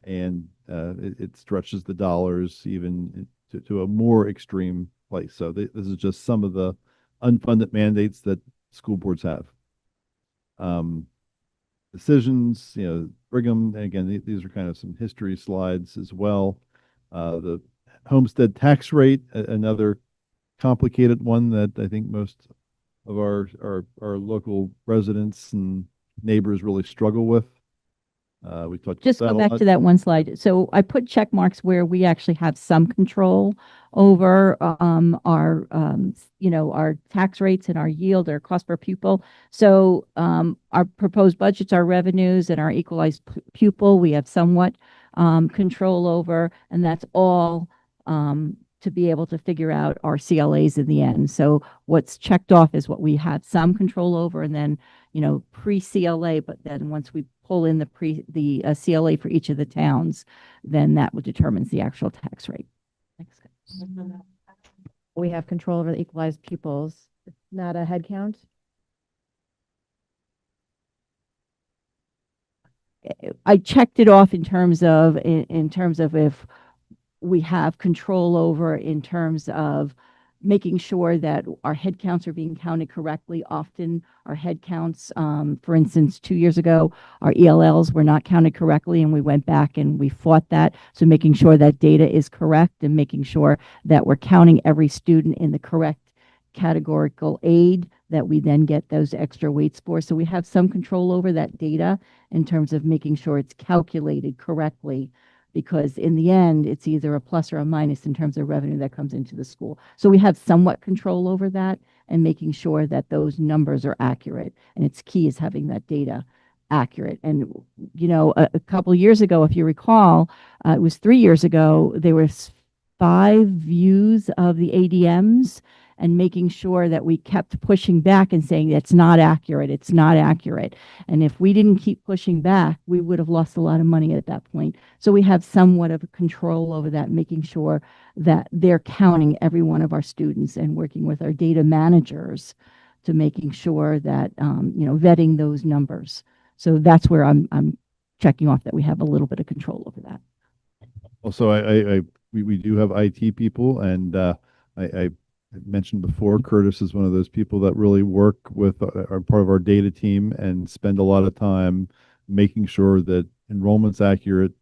and it stretches the dollars even to a more extreme place. So this is just some of the unfunded mandates that school boards have. Decisions, Brigham, and again, these are kind of some history slides as well. The homestead tax rate, another complicated one that I think most of our local residents and neighbors really struggle with. We talked Just about go that a back lot. to that one slide. So I put check marks where we actually have some control over our tax rates and our yield, our cost per pupil. So our proposed budgets, our revenues, and our equalized pupil, we have somewhat control over, and that's all to be able to figure out our CLAs in the end. So what's checked off is what we have some control over, and then pre-CLA, but then once we pull in the CLA for each of the towns, then that determines the actual tax rate. We have control over the equalized pupils, not a head count. I checked it off in terms of if we have control over, in terms of making sure that our head counts are being counted correctly. Often our head counts, for instance, 2 years ago, our ELLs were not counted correctly, and we went back and we fought that. So making sure that data is correct and making sure that we're counting every student in the correct categorical aid, that we then get those extra weights for. So we have some control over that data in terms of making sure it's calculated correctly, because in the end, it's either a plus or a minus in terms of revenue that comes into the school. So we have somewhat control over that and making sure that those numbers are accurate. And it's key is having that data accurate. And, a couple years ago, if you recall, it was 3 years ago, there was 5 views of the ADMs, and making sure that we kept pushing back and saying it's not accurate, it's not accurate. And if we didn't keep pushing back, we would have lost a lot of money at that point. So we have somewhat of a control over that, making sure that they're counting every one of our students and working with our data managers to making sure that, vetting those numbers. So that's where I'm checking off that we have a little bit of control over that. Also, we do have IT people, and I mentioned before, Curtis is one of those people that really work with our part of our data team and spend a lot of time making sure that enrollment's accurate.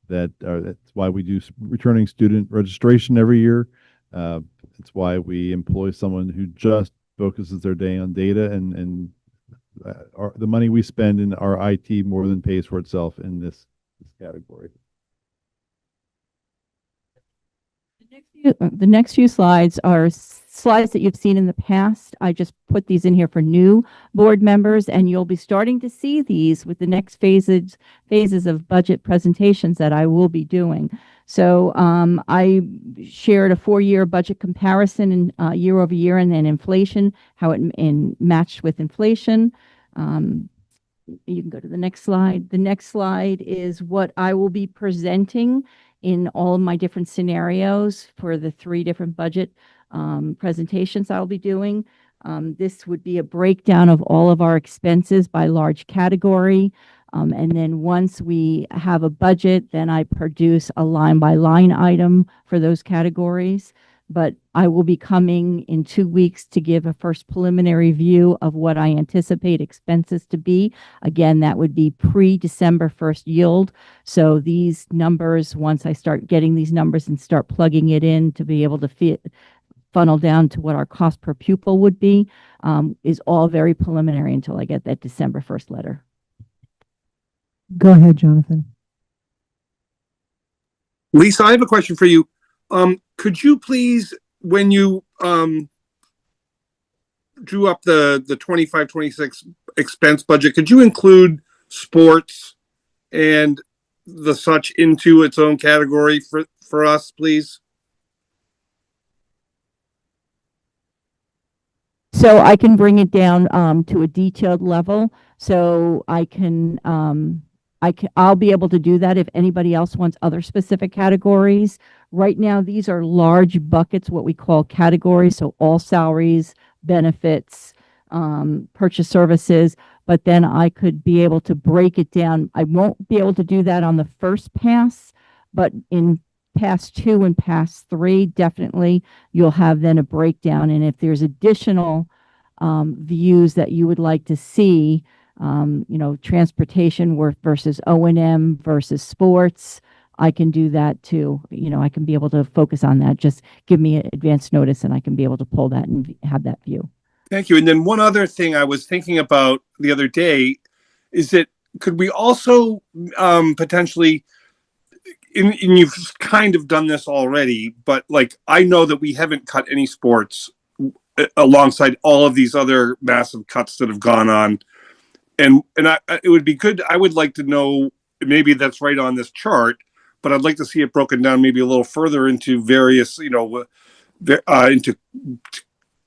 That's why we do returning student registration every year. It's why we employ someone who just focuses their day on data, and the money we spend in our IT more than pays for itself in this category. The next few slides are slides that you've seen in the past. I just put these in here for new board members, and you'll be starting to see these with the next phases of budget presentations that I will be doing. So I shared a 4-year budget comparison in year over year, and then inflation, how it matched with inflation. You can go to the next slide. The next slide is what I will be presenting in all of my different scenarios for the 3 different budget presentations I'll be doing. This would be a breakdown of all of our expenses by large category. And then once we have a budget, then I produce a line by line item for those categories. But I will be coming in 2 weeks to give a first preliminary view of what I anticipate expenses to be. Again, that would be pre-December 1st yield. So these numbers, once I start getting these numbers and start plugging it in to be able to funnel down to what our cost per pupil would be, is all very preliminary until I get that December 1st letter. Go ahead, Jonathan. Lisa, I have a question for you. Could you please, when you drew up the 25-26 expense budget, could you include sports and the such into its own category for us, please? So I can bring it down to a detailed level. So I'll be able to do that if anybody else wants other specific categories. Right now, these are large buckets, what we call categories. So all salaries, benefits, purchase services. But then I could be able to break it down. I won't be able to do that on the first pass, but in pass 2 and pass 3, definitely you'll have then a breakdown. And if there's additional views that you would like to see, transportation work versus O&M versus sports, I can do that too. I can be able to focus on that. Just give me advance notice and I can be able to pull that and have that view. Thank you. And then one other thing I was thinking about the other day is that could we also potentially, and you've kind of done this already, but like I know that we haven't cut any sports alongside all of these other massive cuts that have gone on, and it would be good. I would like to know, maybe that's right on this chart, but I'd like to see it broken down maybe a little further into various, into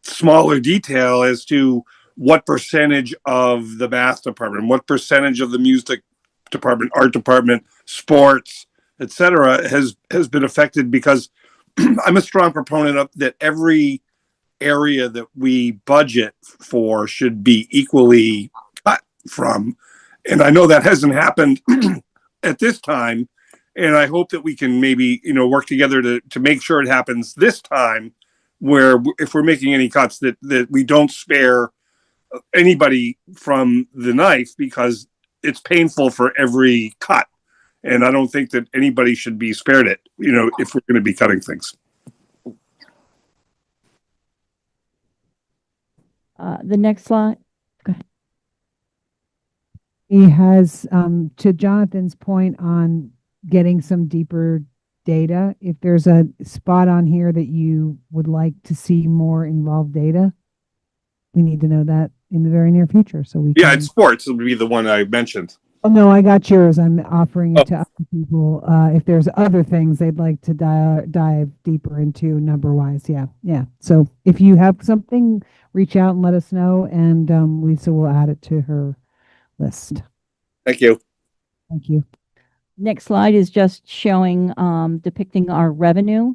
smaller detail as to what percentage of the math department, what percentage of the music department, art department, sports, etc., has been affected. Because I'm a strong proponent of that every area that we budget for should be equally cut from, and I know that hasn't happened at this time, and I hope that we can maybe work together to make sure it happens this time, where if we're making any cuts that we don't spare anybody from the knife, because it's painful for every cut, and I don't think that anybody should be spared it, if we're going to be cutting things. The next slide. Go ahead. He has, to Jonathan's point on getting some deeper data, if there's a spot on here that you would like to see more involved data, we need to know that in the very near future. So we Yeah, can... it's sports. It would be the one I mentioned. Oh, no, I got yours. I'm offering it to other people. If there's other things they'd like to dive deeper into number wise. Yeah. Yeah. So if you have something, reach out and let us know. And Lisa will add it to her list. Thank you. Thank you. Next slide is just showing, depicting our revenue.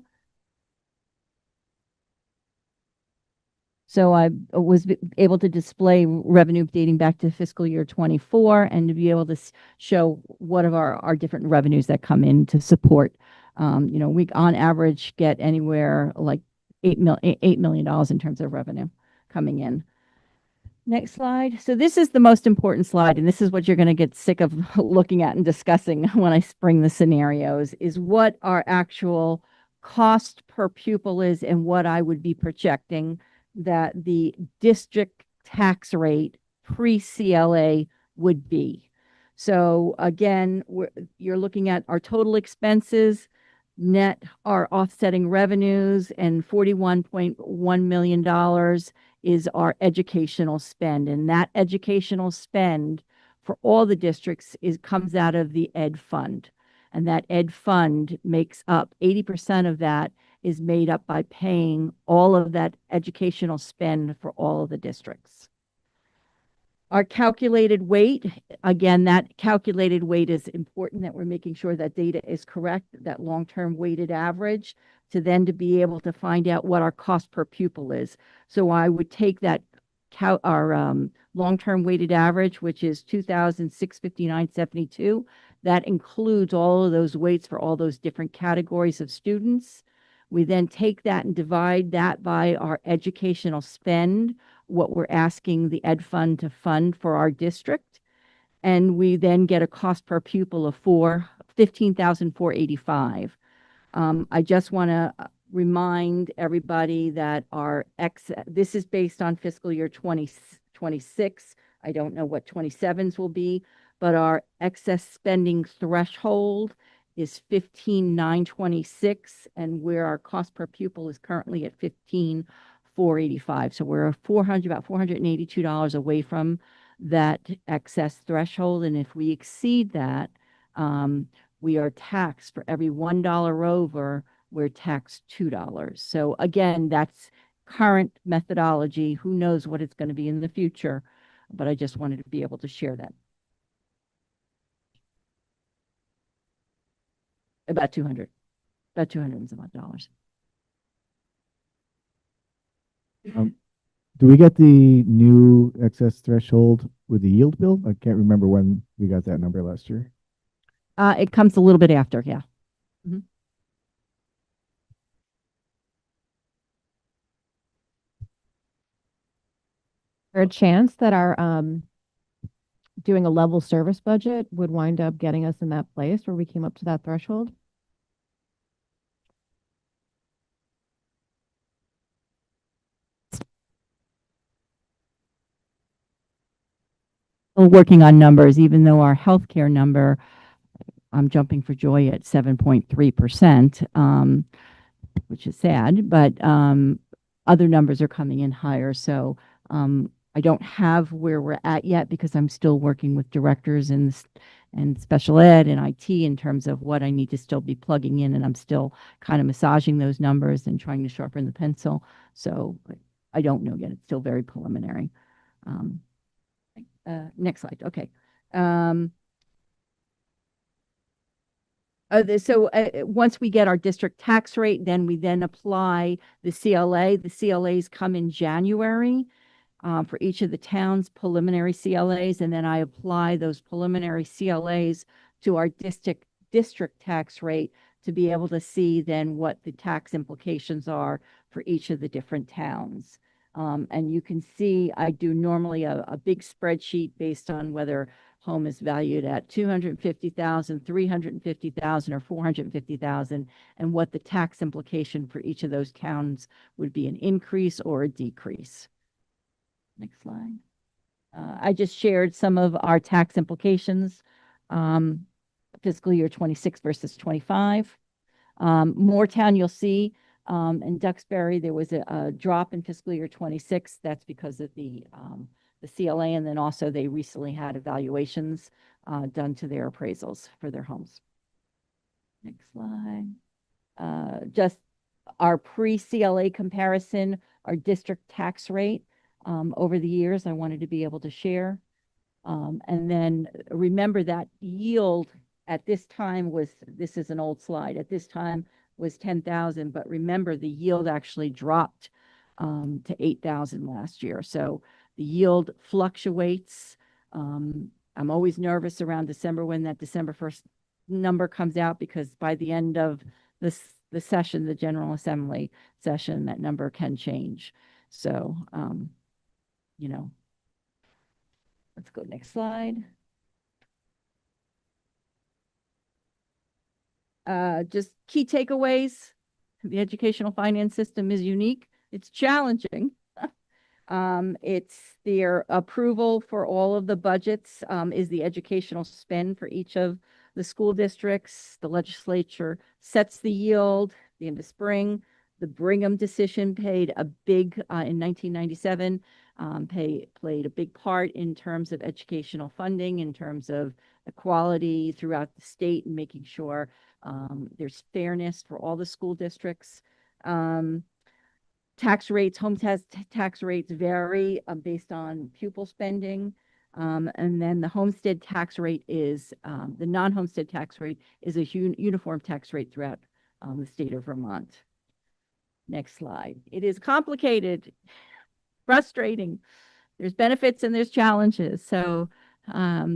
So I was able to display revenue dating back to fiscal year 24 and to be able to show what of our different revenues that come in to support. We on average get anywhere like $8 million in terms of revenue coming in. Next slide. So this is the most important slide, and this is what you're going to get sick of looking at and discussing when I bring the scenarios, is what our actual cost per pupil is and what I would be projecting that the district tax rate pre-CLA would be. So again, you're looking at our total expenses, net our offsetting revenues, and $41.1 million is our educational spend. And that educational spend for all the districts comes out of the ed fund. And that ed fund makes up 80% of that is made up by paying all of that educational spend for all of the districts. Our calculated weight, again, that calculated weight is important, that we're making sure that data is correct, that long-term weighted average, to then to be able to find out what our cost per pupil is. So I would take that our long-term weighted average, which is 2,659.72. That includes all of those weights for all those different categories of students. We then take that and divide that by our educational spend, what we're asking the ed fund to fund for our district. And we then get a cost per pupil of $15,485. I just want to remind everybody that this is based on fiscal year 2026. I don't know what 27s will be, but our excess spending threshold is 15,926, and where our cost per pupil is currently at 15,485. So we're about $482 away from that excess threshold. And if we exceed that, we are taxed for every $1 over, we're taxed $2. So again, that's current methodology. Who knows what it's going to be in the future, but I just wanted to be able to share that. About 200, about 200 and some odd dollars. Do we get the new excess threshold with the yield bill? I can't remember when we got that number last year. It comes a little bit after, yeah. Mhm. there a chance that our doing a level service budget would wind up getting us in that place where we came up to that threshold? Still working on numbers, even though our healthcare number, I'm jumping for joy at 7.3%, which is sad, but other numbers are coming in higher. So I don't have where we're at yet because I'm still working with directors and special ed and IT in terms of what I need to still be plugging in, and I'm still kind of massaging those numbers and trying to sharpen the pencil. So I don't know yet. It's still very preliminary. Next slide. Okay. Once we get our district tax rate, then we then apply the CLA. The CLAs come in January for each of the towns, preliminary CLAs, and then I apply those preliminary CLAs to our district tax rate to be able to see then what the tax implications are for each of the different towns. And you can see I do normally a big spreadsheet based on whether home is valued at 250,000, 350,000, or 450,000, and what the tax implication for each of those towns would be, an increase or a decrease. Next slide. I just shared some of our tax implications, fiscal year 26 versus 25. Moortown, you'll see, in Duxbury, there was a drop in fiscal year 26. That's because of the CLA, and then also they recently had evaluations done to their appraisals for their homes. Next slide. Just our pre-CLA comparison, our district tax rate over the years, I wanted to be able to share. And then remember that yield at this time was, this is an old slide, at this time was 10,000, but remember the yield actually dropped to 8,000 last year. So the yield fluctuates. I'm always nervous around December when that December 1st number comes out, because by the end of the session, the General Assembly session, that number can change. So, you know, let's go next slide. Just key takeaways. The educational finance system is unique. It's challenging. It's their approval for all of the budgets is the educational spend for each of the school districts. The legislature sets the yield at the end of spring. The Brigham decision played a big, in 1997, played a big part in terms of educational funding, in terms of equality throughout the state, and making sure there's fairness for all the school districts. Tax rates, home tax rates vary based on pupil spending. And then the homestead tax rate is, the non-homestead tax rate is a uniform tax rate throughout the state of Vermont. Next slide. It is complicated, frustrating. There's benefits and there's challenges. So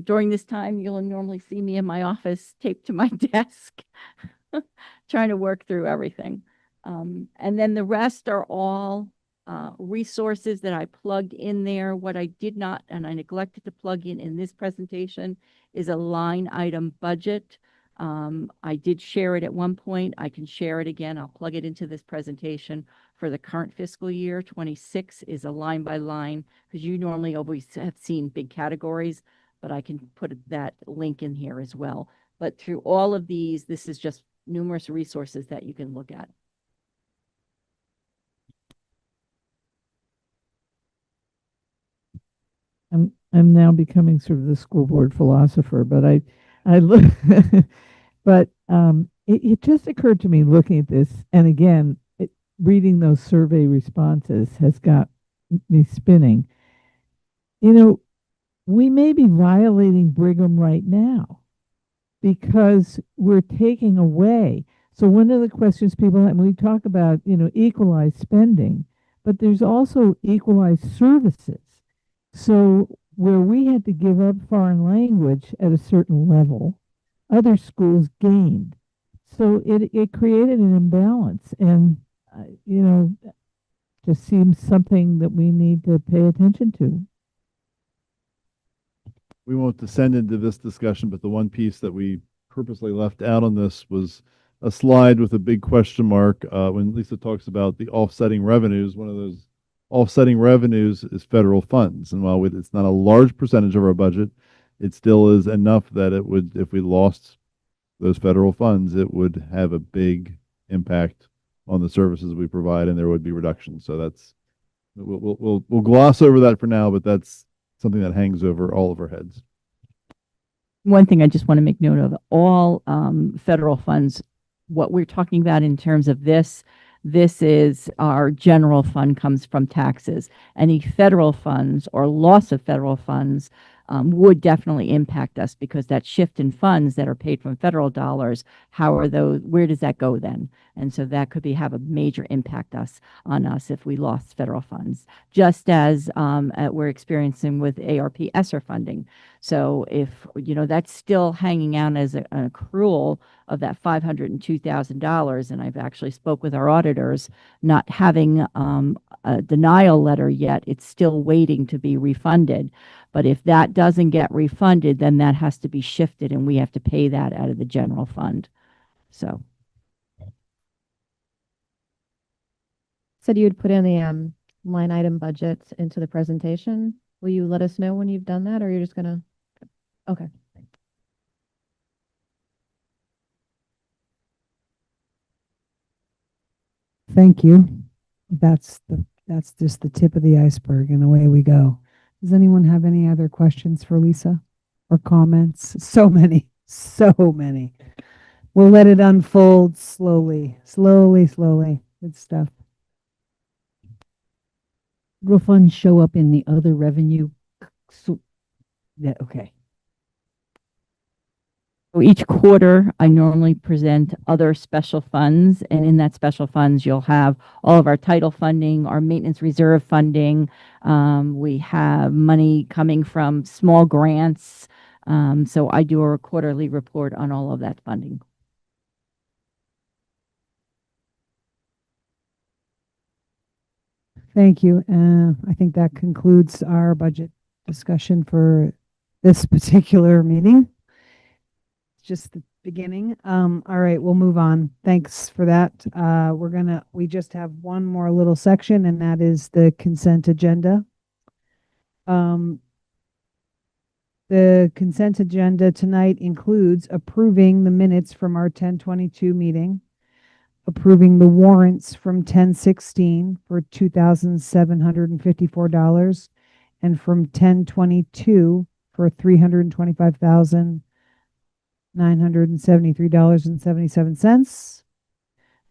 during this time, you'll normally see me in my office taped to my desk, trying to work through everything. And then the rest are all resources that I plugged in there. What I did not, and I neglected to plug in this presentation, is a line item budget. I did share it at one point. I can share it again. I'll plug it into this presentation for the current fiscal year. 26 is a line by line, because you normally always have seen big categories, but I can put that link in here as well. But through all of these, this is just numerous resources that you can look at. I'm now becoming sort of the school board philosopher, but I look, but it just occurred to me looking at this, and again, reading those survey responses has got me spinning. You know, we may be violating Brigham right now because we're taking away. So one of the questions people, and we talk about, equalized spending, but there's also equalized services. So where we had to give up foreign language at a certain level, other schools gained. So it created an imbalance, and just seems something that we need to pay attention to. We won't descend into this discussion, but the one piece that we purposely left out on this was a slide with a big question mark. When Lisa talks about the offsetting revenues, one of those offsetting revenues is federal funds. And while it's not a large percentage of our budget, it still is enough that it would, if we lost those federal funds, it would have a big impact on the services we provide, and there would be reductions. So that's we'll gloss over that for now, but that's something that hangs over all of our heads. One thing I just want to make note of, all federal funds, what we're talking about in terms of this is our general fund comes from taxes. Any federal funds or loss of federal funds would definitely impact us, because that shift in funds that are paid from federal dollars, how are those, where does that go then? And so that could have a major impact on us if we lost federal funds, just as we're experiencing with ARP ESSER funding. So if, that's still hanging out as an accrual of that $502,000, and I've actually spoke with our auditors, not having a denial letter yet, it's still waiting to be refunded. But if that doesn't get refunded, then that has to be shifted, and we have to pay that out of the general fund. So. Said you would put in the line item budgets into the presentation. Will you let us know when you've done that, or you're just gonna? Okay. Thank you. That's just the tip of the iceberg, and away we go. Does anyone have any other questions for Lisa or comments? So many, so many. We'll let it unfold slowly. Good stuff. Federal funds show up in the other revenue. So okay. So each quarter, I normally present other special funds, and in that special funds, you'll have all of our title funding, our maintenance reserve funding. We have money coming from small grants. So I do a quarterly report on all of that funding. Thank you. I think that concludes our budget discussion for this particular meeting. It's just the beginning. All right, we'll move on. Thanks for that. We just have one more little section, and that is the consent agenda. The consent agenda tonight includes approving the minutes from our 10/22 meeting, approving the warrants from 10/16 for $2,754, and from 10/22 for $325,973.77,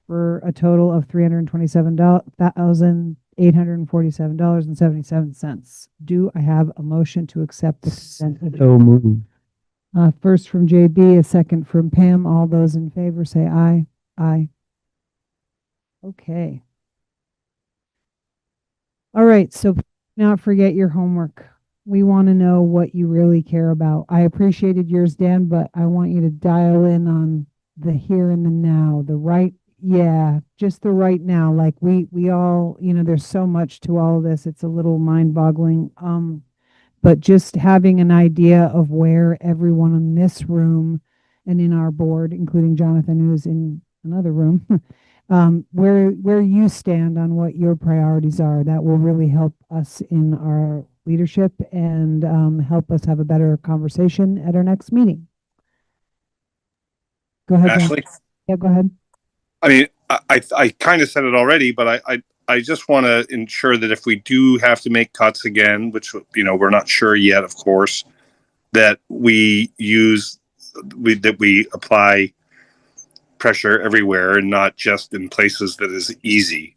for a total of $327,847.77. Do I have a motion to accept the consent agenda? So moved. First from JB, a second from Pam. All those in favor say aye. Aye. Okay. All right, so not forget your homework. We want to know what you really care about. I appreciated yours, Dan, but I want you to dial in on the here and the now, the right, just the right now. Like we all, there's so much to all of this. It's a little mind-boggling. But just having an idea of where everyone in this room and in our board, including Jonathan, who's in another room, where you stand on what your priorities are, that will really help us in our leadership and help us have a better conversation at our next meeting. Go ahead, Ashley. John. Yeah, go ahead. I mean, I kind of said it already, but I just want to ensure that if we do have to make cuts again, which, we're not sure yet, of course, that we apply pressure everywhere and not just in places that is easy.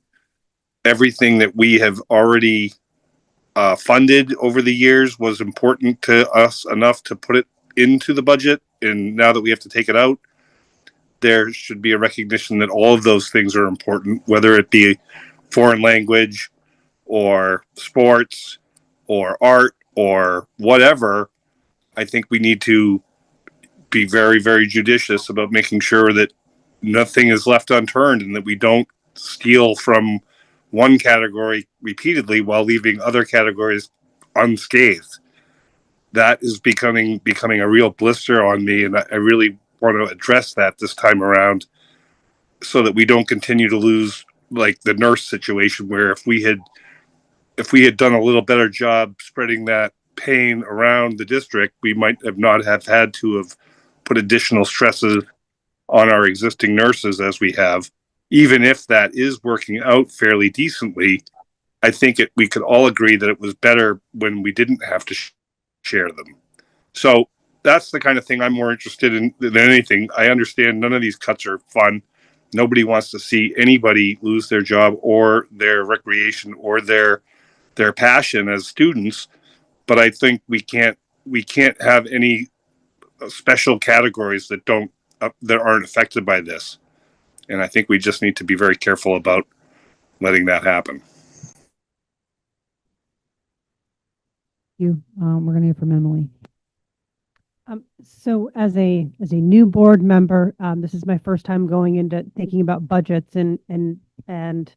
everything that we have already funded over the years was important to us enough to put it into the budget. And now that we have to take it out, there should be a recognition that all of those things are important, whether it be foreign language or sports or art or whatever. I think we need to be very, very judicious about making sure that nothing is left unturned and that we don't steal from one category repeatedly while leaving other categories unscathed. That is becoming a real blister on me, and I really want to address that this time around, so that we don't continue to lose, like the nurse situation, where if we had done a little better job spreading that pain around the district, we might have not have had to have put additional stresses on our existing nurses as we have. Even if that is working out fairly decently, I think we could all agree that it was better when we didn't have to share them. So that's the kind of thing I'm more interested in than anything. I understand none of these cuts are fun. Nobody wants to see anybody lose their job or their recreation or their passion as students. But I think we can't have any special categories that aren't affected by this. And I think we just need to be very careful about letting that happen. You, we're going to hear from Emily. So as a new board member, this is my first time going into thinking about budgets and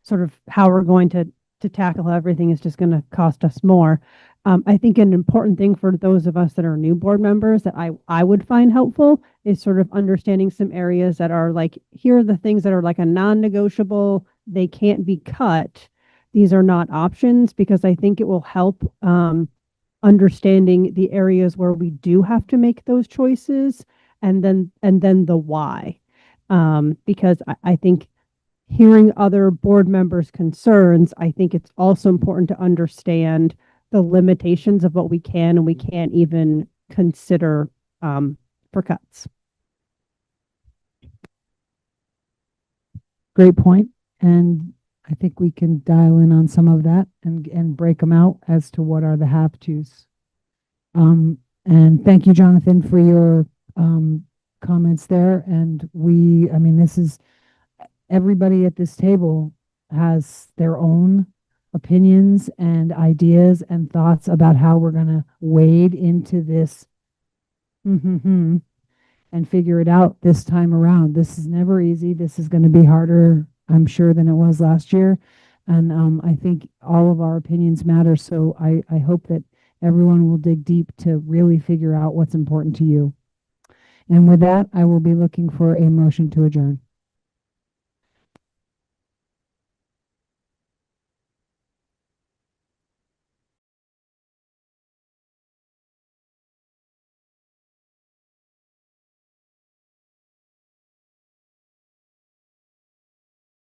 sort of how we're going to tackle how everything is just going to cost us more. I think an important thing for those of us that are new board members that I would find helpful is sort of understanding some areas that are like, here are the things that are like a non-negotiable, they can't be cut. These are not options, because I think it will help understanding the areas where we do have to make those choices, and then the why. Because I think hearing other board members' concerns, I think it's also important to understand the limitations of what we can and we can't even consider for cuts. Great point. And I think we can dial in on some of that and break them out as to what are the have-tos. And thank you, Jonathan, for your comments there. And this is, everybody at this table has their own opinions and ideas and thoughts about how we're going to wade into this and figure it out this time around. This is never easy. This is going to be harder, I'm sure, than it was last year. And I think all of our opinions matter. So I hope that everyone will dig deep to really figure out what's important to you. And with that, I will be looking for a motion to adjourn.